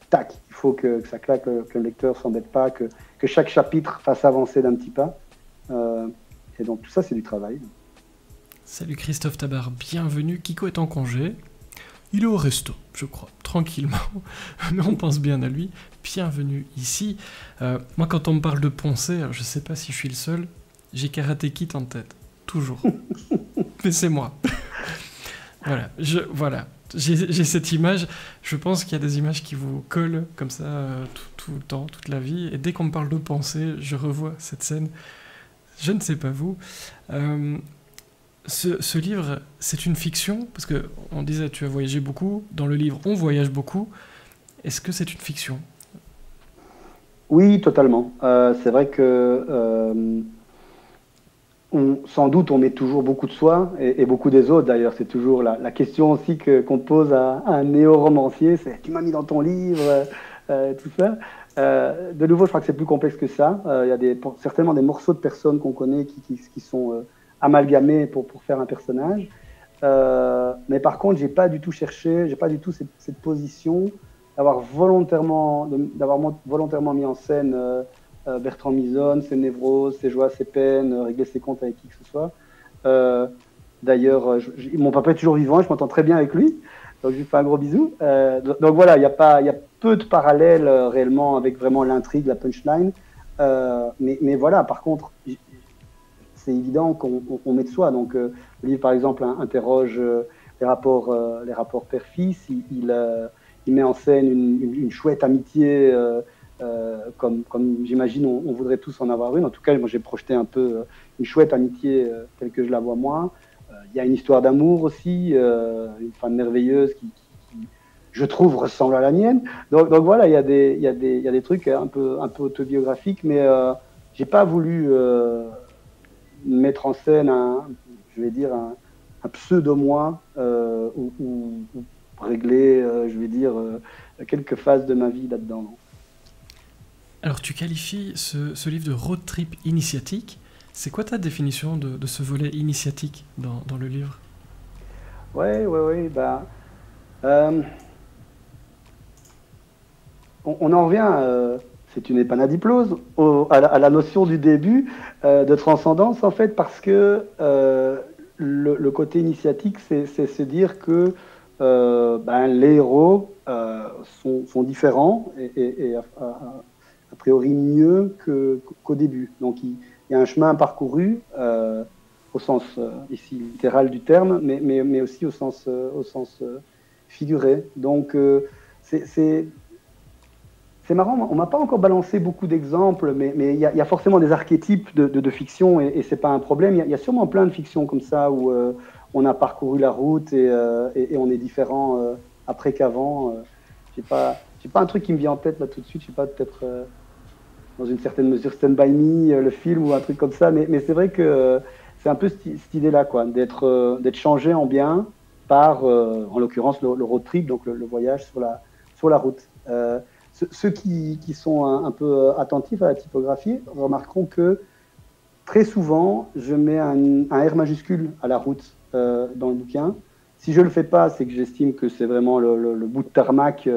tac, il faut que ça claque, que le lecteur ne s'embête pas, que chaque chapitre fasse avancer d'un petit pas. Et donc tout ça, c'est du travail. Salut Christophe Tabar, bienvenue. Kiko est en congé. Il est au resto, je crois, tranquillement, mais on pense bien à lui. Bienvenue ici. Moi, quand on me parle de poncer, je sais pas si je suis le seul, j'ai Karate Kid en tête, toujours. Mais c'est moi. Voilà, j'ai cette image. Je pense qu'il y a des images qui vous collent comme ça tout le temps, toute la vie. Et dès qu'on me parle de poncer, je revois cette scène. Je ne sais pas vous. Ce livre, c'est une fiction? Parce qu'on disait, tu as voyagé beaucoup. Dans le livre, on voyage beaucoup. Est-ce que c'est une fiction? Oui, totalement. C'est vrai que sans doute, on met toujours beaucoup de soi et beaucoup des autres. D'ailleurs, c'est toujours la question aussi qu'on pose à un néo-romancier. C'est « tu m'as mis dans ton livre », tout ça. De nouveau, je crois que c'est plus complexe que ça. Il y a certainement des morceaux de personnes qu'on connaît qui sont amalgamés pour faire un personnage. Mais par contre, j'ai pas du tout cherché, j'ai pas du tout cette position d'avoir volontairement mis en scène Bertrand Misonne, ses névroses, ses joies, ses peines, régler ses comptes avec qui que ce soit. Euh, D'ailleurs, mon papa est toujours vivant, je m'entends très bien avec lui, donc je lui fais un gros bisou. Donc voilà, il y a peu de parallèles réellement avec vraiment l'intrigue, la punchline. Mais voilà, par contre, c'est évident qu'on met de soi. Donc, le livre, par exemple, interroge les rapports père-fils. Il met en scène une chouette amitié, comme j'imagine on voudrait tous en avoir une. En tout cas, moi, j'ai projeté un peu une chouette amitié telle que je la vois moi. Il y a une histoire d'amour aussi, une femme merveilleuse qui, je trouve, ressemble à la mienne. Donc voilà, il y a des trucs un peu autobiographiques, mais j'ai pas voulu mettre en scène je vais dire, un pseudo-moi ou régler, je vais dire, quelques phases de ma vie là-dedans. Alors tu qualifies ce livre de road trip initiatique. C'est quoi ta définition de ce volet initiatique dans le livre? Ouais. Bah, euh, on en revient, c'est une épanadiplose, à la notion du début de transcendance, en fait, parce que le côté initiatique, c'est se dire que les héros sont différents et a priori mieux qu'au début. Donc il y a un chemin parcouru au sens ici littéral du terme, mais aussi au sens figuré. Donc c'est marrant, on m'a pas encore balancé beaucoup d'exemples, mais il y a forcément des archétypes de fiction et c'est pas un problème. Il y a sûrement plein de fictions comme ça où on a parcouru la route et on est différent après qu'avant. J'ai pas un truc qui me vient en tête là tout de suite. Je sais pas, peut-être dans une certaine mesure Stand By Me, le film ou un truc comme ça. Mais c'est vrai que c'est un peu cette idée-là, quoi, d'être changé en bien par, en l'occurrence, le road trip, donc le voyage sur la route. Ceux qui sont un peu attentifs à la typographie remarqueront que très souvent, je mets un R majuscule à la route dans le bouquin. Si je ne le fais pas, c'est que j'estime que c'est vraiment le bout de tarmac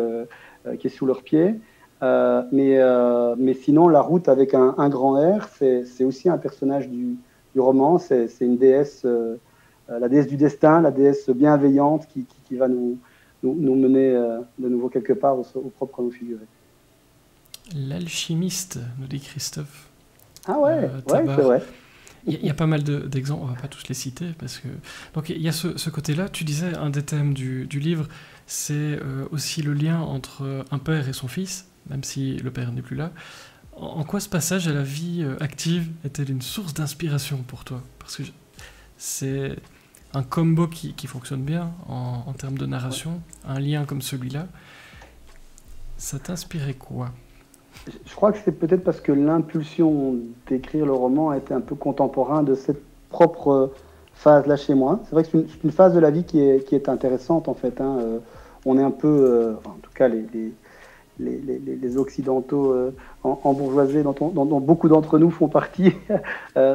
qui est sous leurs pieds. Mais sinon, la route avec un grand R, c'est aussi un personnage du roman. C'est une déesse, la déesse du destin, la déesse bienveillante qui va nous mener de nouveau quelque part au propre comme au figuré. L'alchimiste, nous dit Christophe. Ah ouais, c'est Tabar. vrai. Il y a pas mal d'exemples, on va pas tous les citer, parce que... Donc il y a ce côté-là, tu disais, un des thèmes du livre, c'est aussi le lien entre un père et son fils, même si le père n'est plus là. En quoi ce passage à la vie active est-elle une source d'inspiration pour toi? Parce que c'est un combo qui fonctionne bien en termes de narration, un lien comme celui-là. Ça t'inspirait quoi? Je crois que c'est peut-être parce que l'impulsion d'écrire le roman a été un peu contemporain de cette propre phase-là chez moi. C'est vrai que c'est une phase de la vie qui est intéressante en fait, hein. On est un peu, enfin, en tout cas les Occidentaux embourgeoisés dont beaucoup d'entre nous font partie,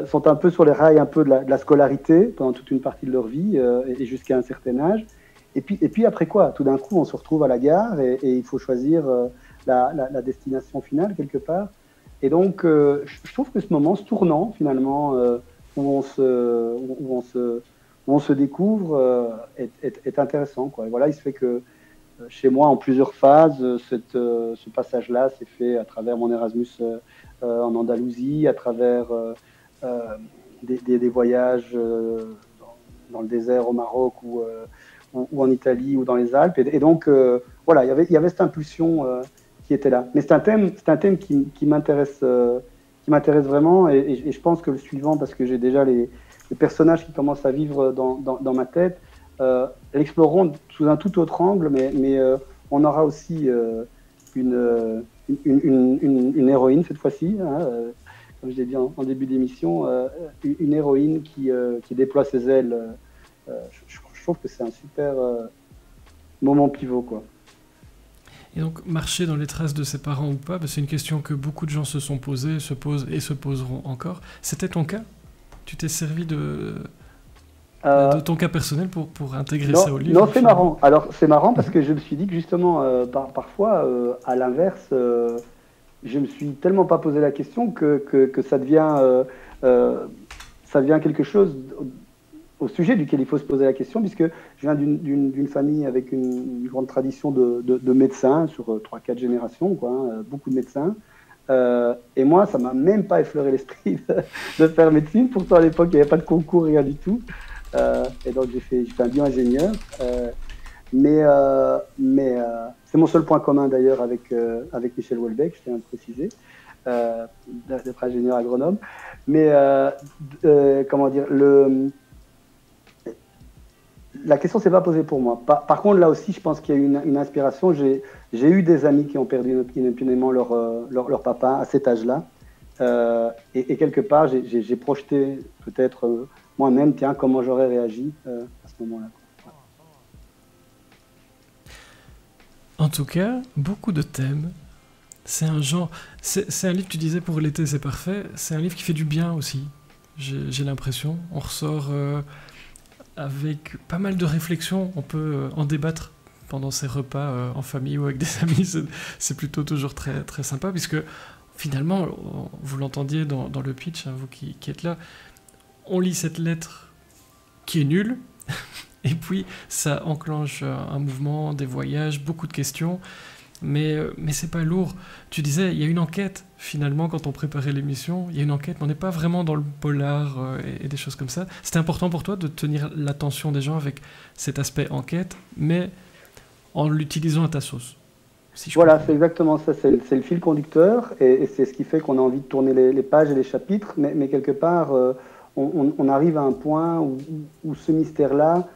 sont un peu sur les rails un peu de la scolarité pendant toute une partie de leur vie et jusqu'à un certain âge. Et puis après quoi? Tout d'un coup, on se retrouve à la gare et il faut choisir la destination finale quelque part. Et donc, je trouve que ce moment, ce tournant finalement, où on se découvre, est intéressant, quoi. Et voilà, il se fait que chez moi, en plusieurs phases, ce passage-là s'est fait à travers mon Erasmus en Andalousie, à travers des voyages dans le désert au Maroc ou en Italie ou dans les Alpes. Et donc, voilà, il y avait cette impulsion qui était là. Mais c'est un thème qui m'intéresse vraiment. Et je pense que le suivant, parce que j'ai déjà les personnages qui commencent à vivre dans ma tête, l'exploreront sous un tout autre angle, mais on aura aussi une héroïne cette fois-ci, hein, comme je l'ai dit en début d'émission, une héroïne qui déploie ses ailes. Je trouve que c'est un super moment pivot, quoi. Et donc, marcher dans les traces de ses parents ou pas, c'est une question que beaucoup de gens se sont posées, se posent et se poseront encore. C'était ton cas? Tu t'es servi De ton cas personnel pour intégrer Non, ça au livre. non, c'est marrant. Alors, c'est marrant parce que je me suis dit que justement, parfois, à l'inverse, je me suis tellement pas posé la question que ça devient quelque chose au sujet duquel il faut se poser la question, puisque je viens d'une famille avec une grande tradition de médecins sur 3-4 générations, quoi, hein, beaucoup de médecins. Et moi, ça m'a même pas effleuré l'esprit de faire médecine. Pourtant, à l'époque, il n'y avait pas de concours, rien du tout. Et donc, j'ai fait un bio-ingénieur. C'est mon seul point commun d'ailleurs avec Michel Houellebecq, je tiens à le préciser, d'être ingénieur agronome. Mais comment dire, la question ne s'est pas posée pour moi. Par contre, là aussi, je pense qu'il y a eu une inspiration. J'ai eu des amis qui ont perdu inopinément leur papa à cet âge-là. Et quelque part, j'ai projeté peut-être moi-même, tiens, comment j'aurais réagi à ce moment-là. En tout cas, beaucoup de thèmes. C'est un genre. C'est un livre, tu disais pour l'été, c'est parfait. C'est un livre qui fait du bien aussi. J'ai l'impression. On ressort avec pas mal de réflexions. On peut en débattre pendant ces repas en famille ou avec des amis. C'est plutôt toujours très, très sympa, puisque finalement, vous l'entendiez dans le pitch, hein, vous qui êtes là, on lit cette lettre qui est nulle. Et puis, ça enclenche un mouvement, des voyages, beaucoup de questions. Mais c'est pas lourd. Tu disais, il y a une enquête, finalement, quand on préparait l'émission. Il y a une enquête, mais on n'est pas vraiment dans le polar et des choses comme ça. C'était important pour toi de tenir l'attention des gens avec cet aspect enquête, mais en l'utilisant à ta sauce. Si voilà, c'est exactement ça. C'est le fil conducteur. Et c'est ce qui fait qu'on a envie de tourner les pages et les chapitres. Mais quelque part, on arrive à un point où ce mystère-là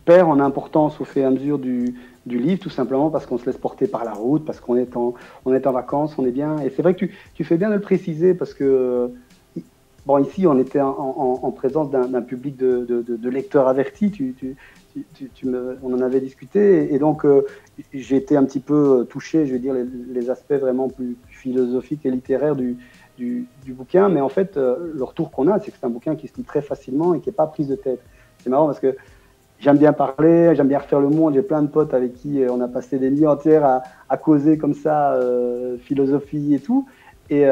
perd en importance au fur et à mesure du livre, tout simplement parce qu'on se laisse porter par la route, parce qu'on est en vacances, on est bien. Et c'est vrai que tu fais bien de le préciser, parce que, bon, ici, on était en présence d'un public de lecteurs avertis, on en avait discuté, et donc j'ai été un petit peu touché, je veux dire, les aspects vraiment plus philosophiques et littéraires du bouquin, mais en fait, le retour qu'on a, c'est que c'est un bouquin qui se lit très facilement et qui n'est pas prise de tête. C'est marrant parce que j'aime bien parler, j'aime bien refaire le monde. J'ai plein de potes avec qui on a passé des nuits entières à causer comme ça, philosophie et tout. Et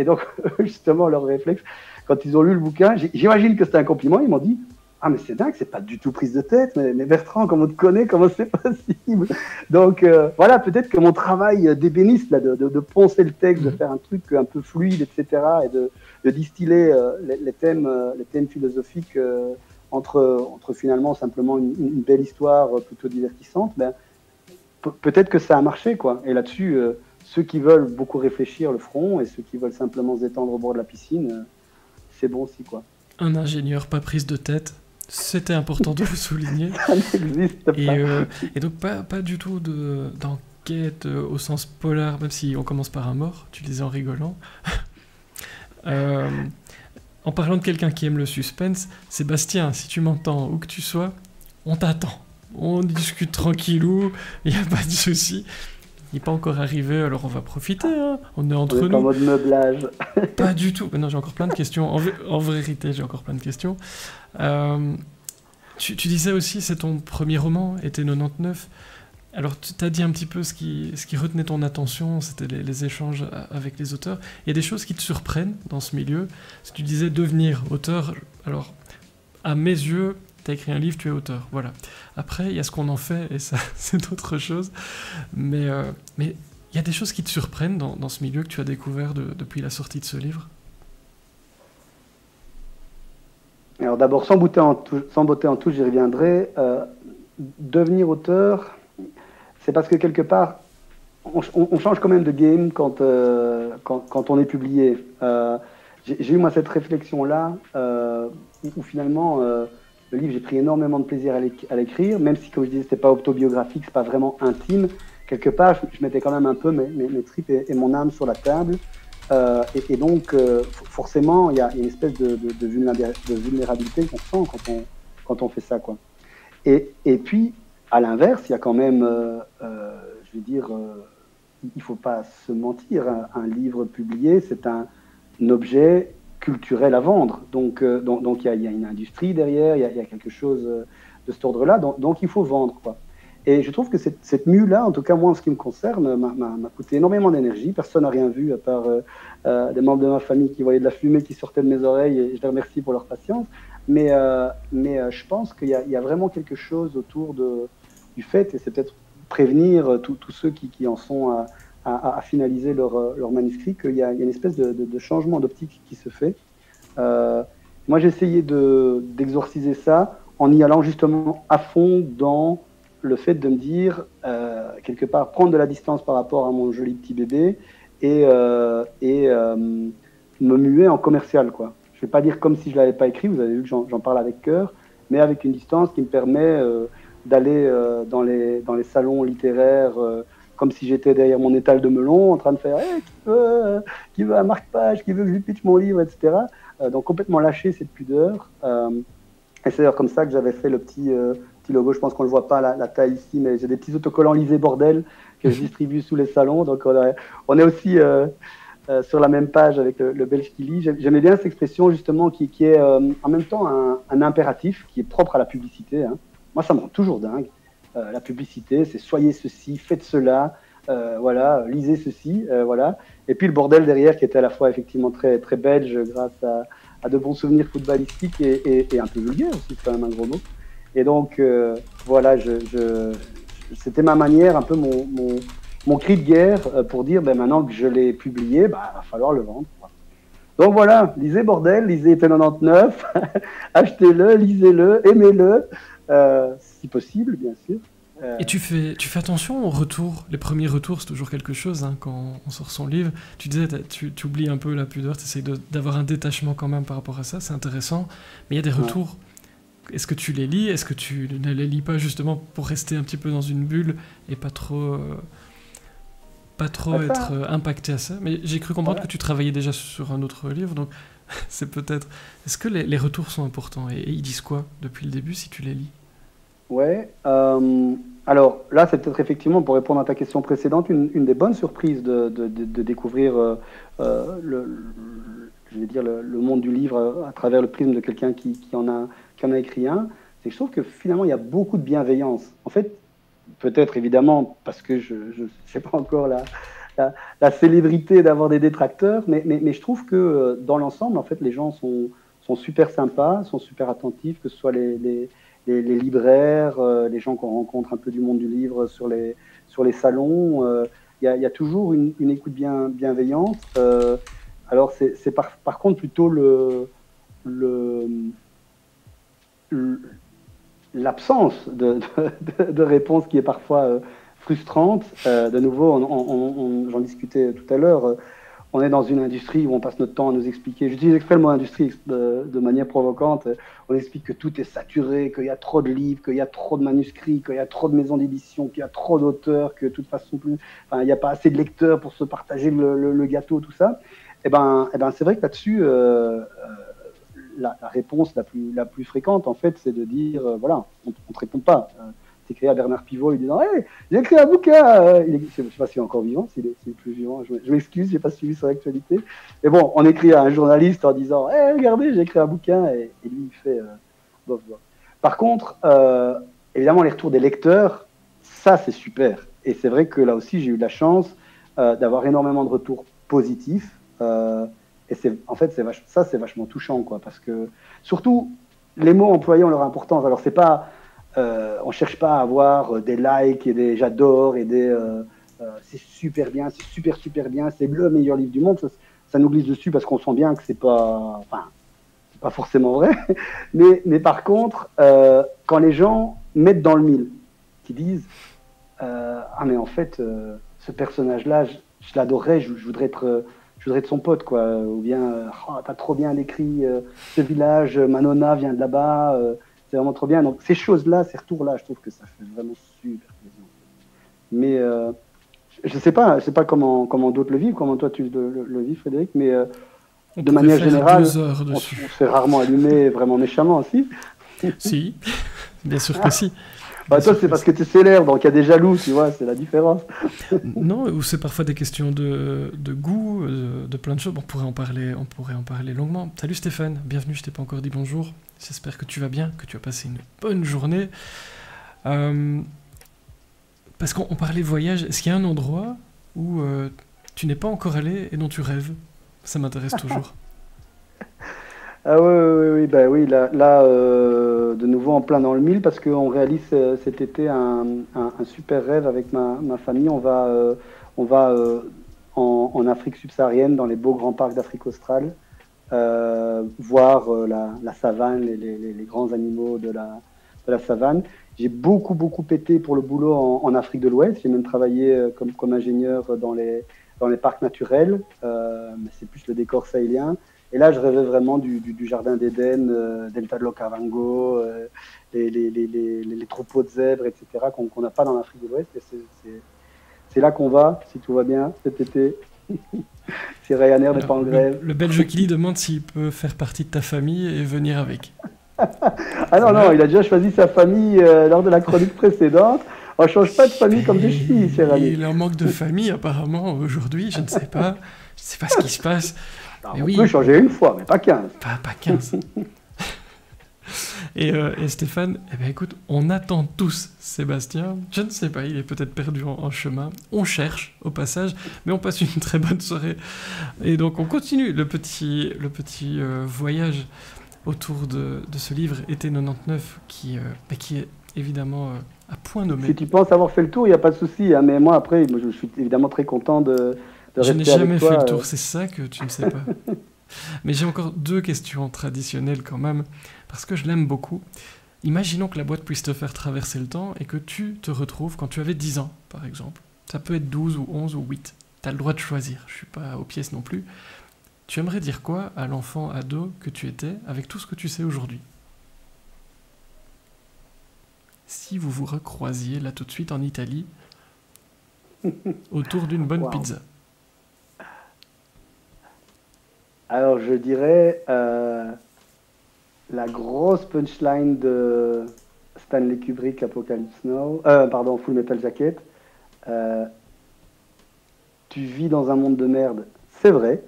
donc, justement, leur réflexe, quand ils ont lu le bouquin, j'imagine que c'était un compliment. Ils m'ont dit: ah, mais c'est dingue, c'est pas du tout prise de tête. Mais Bertrand, comme on te connaît, comment c'est possible? Donc, voilà, peut-être que mon travail d'ébéniste, là, de poncer le texte, de faire un truc un peu fluide, etc., et de distiller les thèmes philosophiques. Entre finalement simplement une belle histoire plutôt divertissante, ben, peut-être que ça a marché, quoi. Et là-dessus, ceux qui veulent beaucoup réfléchir le feront, et ceux qui veulent simplement se détendre au bord de la piscine, c'est bon aussi, quoi. Un ingénieur, pas prise de tête. C'était important de le souligner. Ça n'existe pas. Et donc pas du tout d'enquête au sens polar, même si on commence par un mort, tu le disais en rigolant. En parlant de quelqu'un qui aime le suspense, Sébastien, si tu m'entends, où que tu sois, on t'attend. On discute tranquillou, il n'y a pas de souci. Il n'est pas encore arrivé, alors on va profiter, hein. On est entre nous. En mode meublage. Pas du tout. Non, j'ai encore plein de questions. En vérité, j'ai encore plein de questions. Tu disais aussi, c'est ton premier roman, été 99. Alors, tu t'as dit un petit peu ce qui retenait ton attention, c'était les échanges avec les auteurs. Il y a des choses qui te surprennent dans ce milieu. Si tu disais devenir auteur, alors, à mes yeux, tu as écrit un livre, tu es auteur. Voilà. Après, il y a ce qu'on en fait, et ça, c'est autre chose. Mais il y a des choses qui te surprennent dans ce milieu que tu as découvert depuis la sortie de ce livre. Alors, d'abord, sans beauté en touche, j'y reviendrai. Devenir auteur, c'est parce que quelque part, on change quand même de game quand on est publié. J'ai eu moi cette réflexion-là où finalement le livre, j'ai pris énormément de plaisir à l'écrire, même si, comme je disais, c'était pas autobiographique, c'est pas vraiment intime. Quelque part, je mettais quand même un peu mes tripes et mon âme sur la table. Et donc, forcément, il y a une espèce de vulnérabilité qu'on sent quand on fait ça, quoi. Et puis, à l'inverse, il y a quand même, je veux dire, il ne faut pas se mentir, un livre publié, c'est un objet culturel à vendre. Donc il y a une industrie derrière, il y a quelque chose de cet ordre-là. Donc il faut vendre, quoi. Et je trouve que cette mue-là, en tout cas moi en ce qui me concerne, m'a coûté énormément d'énergie. Personne n'a rien vu à part des membres de ma famille qui voyaient de la fumée qui sortait de mes oreilles, et je les remercie pour leur patience. Mais je pense qu'il y a vraiment quelque chose autour du fait, et c'est peut-être prévenir tous ceux qui en sont à finaliser leur manuscrit, qu'il y a une espèce de changement d'optique qui se fait. Moi, j'ai essayé d'exorciser ça en y allant justement à fond dans le fait de me dire, quelque part, prendre de la distance par rapport à mon joli petit bébé et me muer en commercial, quoi. Je ne vais pas dire comme si je ne l'avais pas écrit, vous avez vu que j'en parle avec cœur, mais avec une distance qui me permet d'aller dans les salons littéraires comme si j'étais derrière mon étal de melon en train de faire hey, qui veut un marque-page, qui veut que je lui pitch mon livre, etc. Donc complètement lâcher cette pudeur. Et c'est d'ailleurs comme ça que j'avais fait le petit logo. Je pense qu'on ne le voit pas la taille ici, mais j'ai des petits autocollants Lisez Bordel que je distribue sous les salons. Donc on est aussi sur la même page avec le Belge qui lit. J'aimais bien cette expression justement qui est en même temps un impératif qui est propre à la publicité. Hein. Moi, ça me rend toujours dingue. La publicité, c'est soyez ceci, faites cela, voilà, lisez ceci, voilà. Et puis le bordel derrière qui était à la fois effectivement très, très belge grâce à de bons souvenirs footballistiques et un peu vulgaire aussi, c'est quand même un gros mot. Et donc, voilà, c'était ma manière, un peu mon cri de guerre pour dire, ben, maintenant que je l'ai publié, il va falloir le vendre. Donc voilà, lisez Bordel, lisez Été 99, achetez-le, lisez-le, aimez-le. Si possible, bien sûr. Et tu fais attention aux retours. Les premiers retours, c'est toujours quelque chose hein, quand on sort son livre. Tu disais, tu oublies un peu la pudeur, tu essaies d'avoir un détachement quand même par rapport à ça, c'est intéressant. Mais il y a des retours. Ouais. Est-ce que tu les lis? Est-ce que tu ne les lis pas justement pour rester un petit peu dans une bulle et pas trop être impacté à ça? Mais j'ai cru comprendre que tu travaillais déjà sur un autre livre, donc c'est peut-être... Est-ce que les retours sont importants et ils disent quoi depuis le début si tu les lis? Ouais. Alors là, c'est peut-être effectivement, pour répondre à ta question précédente, une des bonnes surprises de découvrir je vais dire le monde du livre à travers le prisme de quelqu'un qui en a écrit un. C'est que je trouve que finalement, il y a beaucoup de bienveillance. En fait, peut-être évidemment parce que je ne sais pas encore la célébrité d'avoir des détracteurs, mais je trouve que dans l'ensemble, en fait, les gens sont super sympas, sont super attentifs, que ce soit les libraires, les gens qu'on rencontre un peu du monde du livre sur les salons. Il y a toujours une écoute bienveillante. Alors, c'est par contre plutôt l'absence de réponse qui est parfois frustrante. De nouveau, j'en discutais tout à l'heure. On est dans une industrie où on passe notre temps à nous expliquer, j'utilise exprès le mot industrie de manière provocante, on explique que tout est saturé, qu'il y a trop de livres, qu'il y a trop de manuscrits, qu'il y a trop de maisons d'édition, qu'il y a trop d'auteurs, que de toute façon, il n'y a pas assez de lecteurs pour se partager le gâteau, tout ça. Et ben, c'est vrai que là-dessus, la réponse la plus fréquente, en fait, c'est de dire, voilà, on ne te répond pas. C'est écrit à Bernard Pivot, lui disant hey, j'ai écrit un bouquin. Je ne sais pas s'il est encore vivant, s'il est plus vivant. Je m'excuse, je n'ai pas suivi son actualité. Mais bon, on écrit à un journaliste en disant hey, regardez, j'ai écrit un bouquin. Et lui, il fait bof, bof. Par contre, évidemment, les retours des lecteurs, ça, c'est super. Et c'est vrai que là aussi, j'ai eu de la chance d'avoir énormément de retours positifs. Et en fait, c'est vachement touchant, quoi, parce que surtout, les mots employés ont leur importance. Alors, c'est pas. On ne cherche pas à avoir des likes et des j'adore et des c'est super bien, c'est super bien, c'est le meilleur livre du monde. Ça nous glisse dessus parce qu'on sent bien que c'est pas forcément vrai. mais par contre, quand les gens mettent dans le mille, qui disent ah mais en fait ce personnage-là, je l'adorerais, je voudrais être son pote, quoi. Ou bien oh, t'as trop bien décrit ce village, Manona vient de là-bas. C'est vraiment trop bien. Donc, ces choses-là, ces retours-là, je trouve que ça fait vraiment super plaisir. Mais je ne sais pas comment d'autres le vivent, comment toi tu le vis, Frédéric, mais de manière générale, on se fait rarement allumer vraiment méchamment aussi. Si, bien sûr que si. Bah, toi, c'est parce que tu es célèbre, donc il y a des jaloux, tu vois, c'est la différence. Non, ou c'est parfois des questions de goût, de plein de choses. On pourrait en parler longuement. Salut Stéphane, bienvenue, je t'ai pas encore dit bonjour. J'espère que tu vas bien, que tu as passé une bonne journée. Parce qu'on parlait voyage, est-ce qu'il y a un endroit où tu n'es pas encore allé et dont tu rêves? Ça m'intéresse toujours. Ah oui, bah oui, de nouveau en plein dans le mille, parce qu'on réalise cet été un super rêve avec ma famille. On va en Afrique subsaharienne, dans les beaux grands parcs d'Afrique australe, voir la savane, les grands animaux de la savane. J'ai beaucoup été pour le boulot en Afrique de l'Ouest. J'ai même travaillé comme ingénieur dans les parcs naturels, mais c'est plus le décor sahélien. Et là, je rêvais vraiment du jardin d'Éden, Delta de l'Okavango, les troupeaux de zèbres, etc., qu'on n'a pas dans l'Afrique de l'Ouest. Et c'est là qu'on va, si tout va bien, cet été. Si Ryanair n'est pas en grève. Le Belge Kili demande s'il peut faire partie de ta famille et venir avec. Ah non, il a déjà choisi sa famille lors de la chronique précédente. On ne change pas de famille comme des chevilles, cher ami. Il en manque de famille, apparemment, aujourd'hui. Je ne sais pas. Je ne sais pas ce qui se passe. On peut changer une fois, mais pas 15. Pas 15. Et Stéphane, eh ben, écoute, on attend tous Sébastien. Je ne sais pas, il est peut-être perdu en chemin. On cherche, au passage, mais on passe une très bonne soirée. Et donc, on continue le petit voyage autour de ce livre, Été 99, qui est évidemment à point nommé. Si tu penses avoir fait le tour, il n'y a pas de souci. Hein, mais moi, après, je suis évidemment très content de je n'ai rester avec jamais toi, fait le tour, c'est ça que tu ne sais pas. Mais j'ai encore 2 questions traditionnelles quand même, parce que je l'aime beaucoup. Imaginons que la boîte puisse te faire traverser le temps et que tu te retrouves quand tu avais 10 ans, par exemple. Ça peut être 12 ou 11 ou 8. Tu as le droit de choisir, je ne suis pas aux pièces non plus. Tu aimerais dire quoi à l'enfant ado que tu étais avec tout ce que tu sais aujourd'hui? Si vous vous recroisiez là tout de suite en Italie, autour d'une bonne pizza. Alors, je dirais la grosse punchline de Stanley Kubrick, Apocalypse Now, Full Metal Jacket. Tu vis dans un monde de merde, c'est vrai,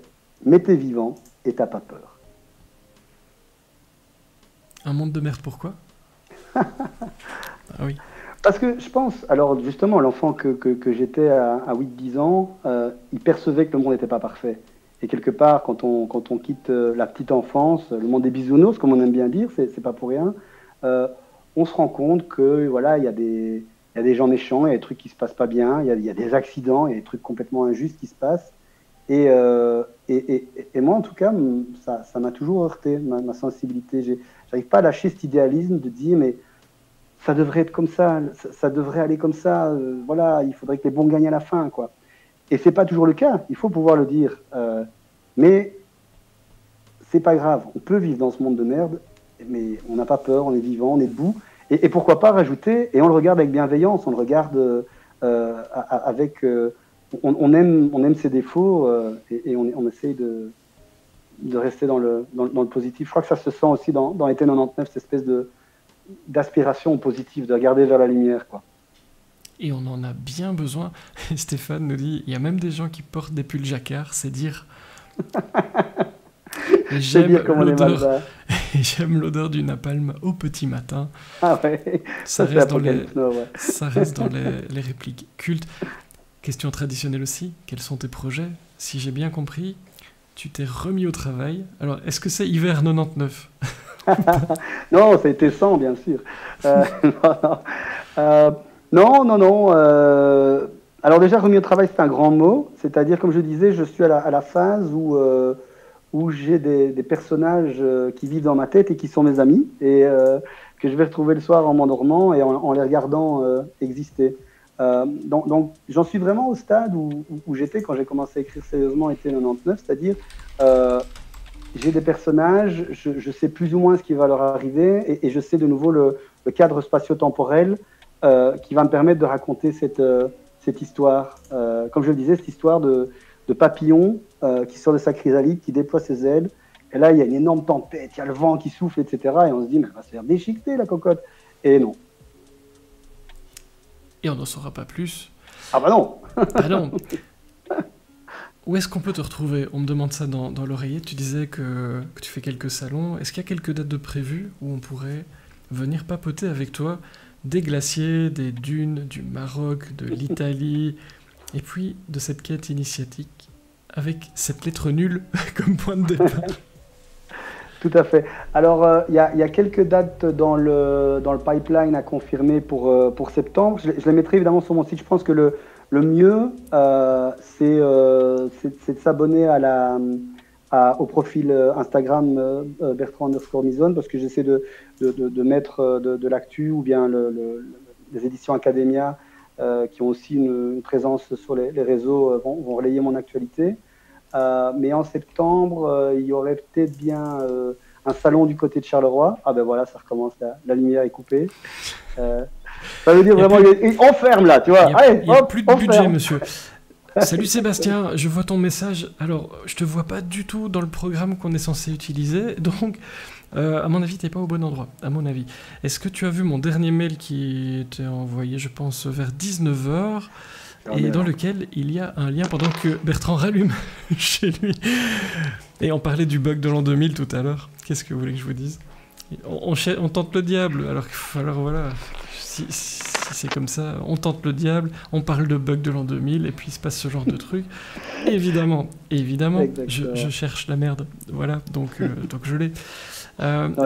mais t'es vivant et t'as pas peur. Un monde de merde, pourquoi? Ah oui. Parce que je pense, alors justement, l'enfant que j'étais à 8-10 ans, il percevait que le monde n'était pas parfait. Et quelque part, quand on quitte la petite enfance, le monde des bisounours, comme on aime bien dire, c'est pas pour rien, on se rend compte que voilà, il y a des gens méchants, il y a des trucs qui se passent pas bien, il y a des accidents, il y a des trucs complètement injustes qui se passent. Et moi, en tout cas, ça m'a toujours heurté, ma sensibilité. J'arrive pas à lâcher cet idéalisme de dire, mais ça devrait être comme ça devrait aller comme ça, voilà, il faudrait que les bons gagnent à la fin, quoi. Et c'est pas toujours le cas, il faut pouvoir le dire. Mais c'est pas grave, on peut vivre dans ce monde de merde, mais on n'a pas peur, on est vivant, on est debout. Et pourquoi pas rajouter, et on le regarde avec bienveillance, on le regarde avec... on aime ses défauts et on essaye de rester dans le positif. Je crois que ça se sent aussi dans Été 99, cette espèce d'aspiration positive, de regarder vers la lumière, quoi. Et on en a bien besoin. Et Stéphane nous dit, il y a même des gens qui portent des pulls jacquard, c'est dire. J'aime l'odeur du napalm au petit matin. Ah ouais, ça reste dans les répliques cultes. Question traditionnelle aussi, quels sont tes projets? Si j'ai bien compris, tu t'es remis au travail. Alors, est-ce que c'est hiver 99? Non, ça a été 100, bien sûr. Non. Alors déjà, remis au travail, c'est un grand mot. C'est-à-dire, comme je disais, je suis à la phase où j'ai des personnages qui vivent dans ma tête et qui sont mes amis et que je vais retrouver le soir en m'endormant et en les regardant exister. Donc j'en suis vraiment au stade où j'étais quand j'ai commencé à écrire sérieusement Été 99, c'est-à-dire j'ai des personnages, je sais plus ou moins ce qui va leur arriver et je sais de nouveau le cadre spatio-temporel qui va me permettre de raconter cette histoire. Comme je le disais, cette histoire de papillon qui sort de sa chrysalide, qui déploie ses ailes. Et là, il y a une énorme tempête, il y a le vent qui souffle, etc. Et on se dit, mais elle va se faire déchiqueter, la cocotte. Et non. et on n'en saura pas plus. Ah bah non. Ah non. Où est-ce qu'on peut te retrouver? On me demande ça dans l'oreiller. Tu disais que tu fais quelques salons. Est-ce qu'il y a quelques dates de prévues où on pourrait venir papoter avec toi des glaciers, des dunes, du Maroc, de l'Italie, et puis de cette quête initiatique avec cette lettre nulle comme point de départ? Tout à fait. Alors, il y a quelques dates dans le pipeline à confirmer pour septembre. Je les mettrai évidemment sur mon site. Je pense que le mieux, c'est de s'abonner au profil Instagram Bertrand_Mison, parce que j'essaie de mettre de l'actu, ou bien les éditions Academia qui ont aussi une présence sur les réseaux vont relayer mon actualité. Mais en septembre, il y aurait peut-être bien un salon du côté de Charleroi. Ah ben voilà, ça recommence, la lumière est coupée. Ça veut dire vraiment, on ferme là, tu vois. Il n'y a plus de budget, monsieur. Salut Sébastien, je vois ton message. Alors, je te vois pas du tout dans le programme qu'on est censé utiliser, donc à mon avis, t'es pas au bon endroit, à mon avis. Est-ce que tu as vu mon dernier mail qui était envoyé, je pense, vers 19h, et dans lequel il y a un lien pendant que Bertrand rallume chez lui. Et on parlait du bug de l'an 2000 tout à l'heure. Qu'est-ce que vous voulez que je vous dise? On tente le diable, alors voilà, si c'est comme ça, on tente le diable, on parle de bug de l'an 2000, et puis il se passe ce genre de truc. Évidemment, je cherche la merde, voilà, donc je l'ai.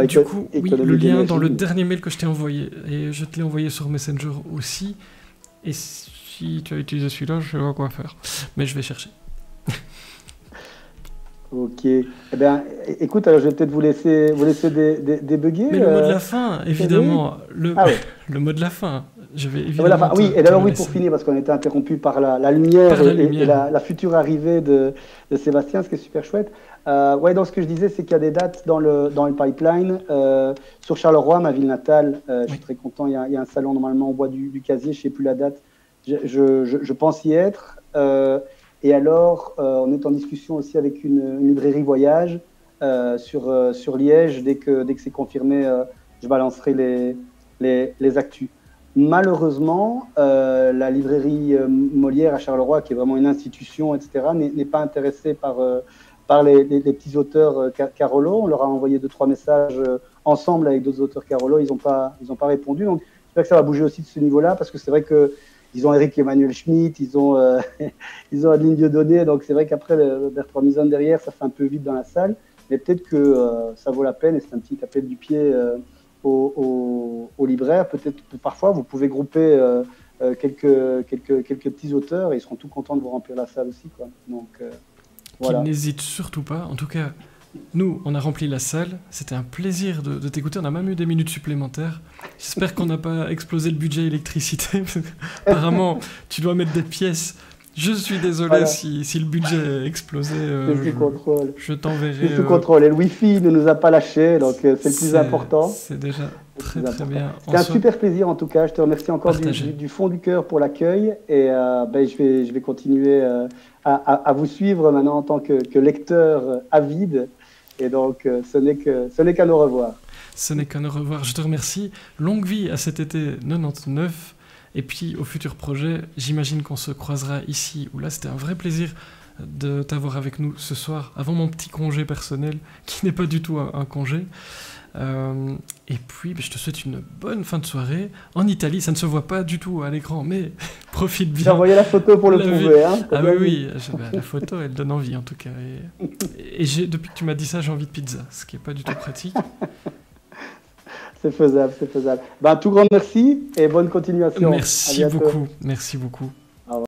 Du coup, oui, le lien dans le dernier mail que je t'ai envoyé, et je te l'ai envoyé sur Messenger aussi, et si tu as utilisé celui-là, je sais pas quoi faire, mais je vais chercher. Ok. Eh bien, écoute, alors je vais peut-être vous laisser débugger. Mais le mot de la fin, évidemment. Le mot de la fin. Je vais évidemment. Oui, et d'ailleurs, oui, pour finir, parce qu'on était interrompu par la lumière et la future arrivée de Sébastien, ce qui est super chouette. Donc ce que je disais, c'est qu'il y a des dates dans le pipeline. Sur Charleroi, ma ville natale, je suis très content. Il y a un salon normalement au bois du Casier, je ne sais plus la date. Je pense y être. Et alors, on est en discussion aussi avec une librairie voyage sur Liège. Dès que c'est confirmé, je balancerai les actus. Malheureusement, la librairie Molière à Charleroi, qui est vraiment une institution, etc., n'est pas intéressée par les petits auteurs Carolo. On leur a envoyé 2-3 messages ensemble avec d'autres auteurs Carolo. Ils n'ont pas répondu. Donc, j'espère que ça va bouger aussi de ce niveau-là, parce que c'est vrai que ils ont Eric Emmanuel Schmitt, ils ont Adeline Dieudonné, donc c'est vrai qu'après Bertrand Mison derrière, ça fait un peu vide dans la salle, mais peut-être que ça vaut la peine, et c'est un petit appel du pied aux libraires. Peut-être que parfois vous pouvez grouper quelques petits auteurs, et ils seront tout contents de vous remplir la salle aussi, quoi. Donc voilà. Qu'ils n'hésitent surtout pas, en tout cas. Nous, on a rempli la salle, c'était un plaisir de t'écouter, on a même eu des minutes supplémentaires. J'espère qu'on n'a pas explosé le budget électricité. Apparemment, tu dois mettre des pièces. Je suis désolé si le budget a explosé. Je t'enverrai. C'est sous contrôle. Et le Wi-Fi ne nous a pas lâchés, donc c'est le plus important. C'est déjà très bien. C'était un super plaisir en tout cas. Je te remercie encore du fond du cœur pour l'accueil. Et je vais continuer à vous suivre maintenant en tant que lecteur avide. Et donc, ce n'est qu'à nous revoir. Ce n'est qu'à nous revoir. Je te remercie. Longue vie à cet été 99. Et puis, au futur projet, j'imagine qu'on se croisera ici ou là. C'était un vrai plaisir de t'avoir avec nous ce soir, avant mon petit congé personnel, qui n'est pas du tout un congé. Et puis, je te souhaite une bonne fin de soirée. En Italie, ça ne se voit pas du tout à l'écran, mais profite bien. J'ai envoyé la photo pour le prouver. Hein, oui, la photo, elle donne envie en tout cas. Et depuis que tu m'as dit ça, j'ai envie de pizza, ce qui n'est pas du tout pratique. C'est faisable. Un tout grand merci et bonne continuation. Merci beaucoup.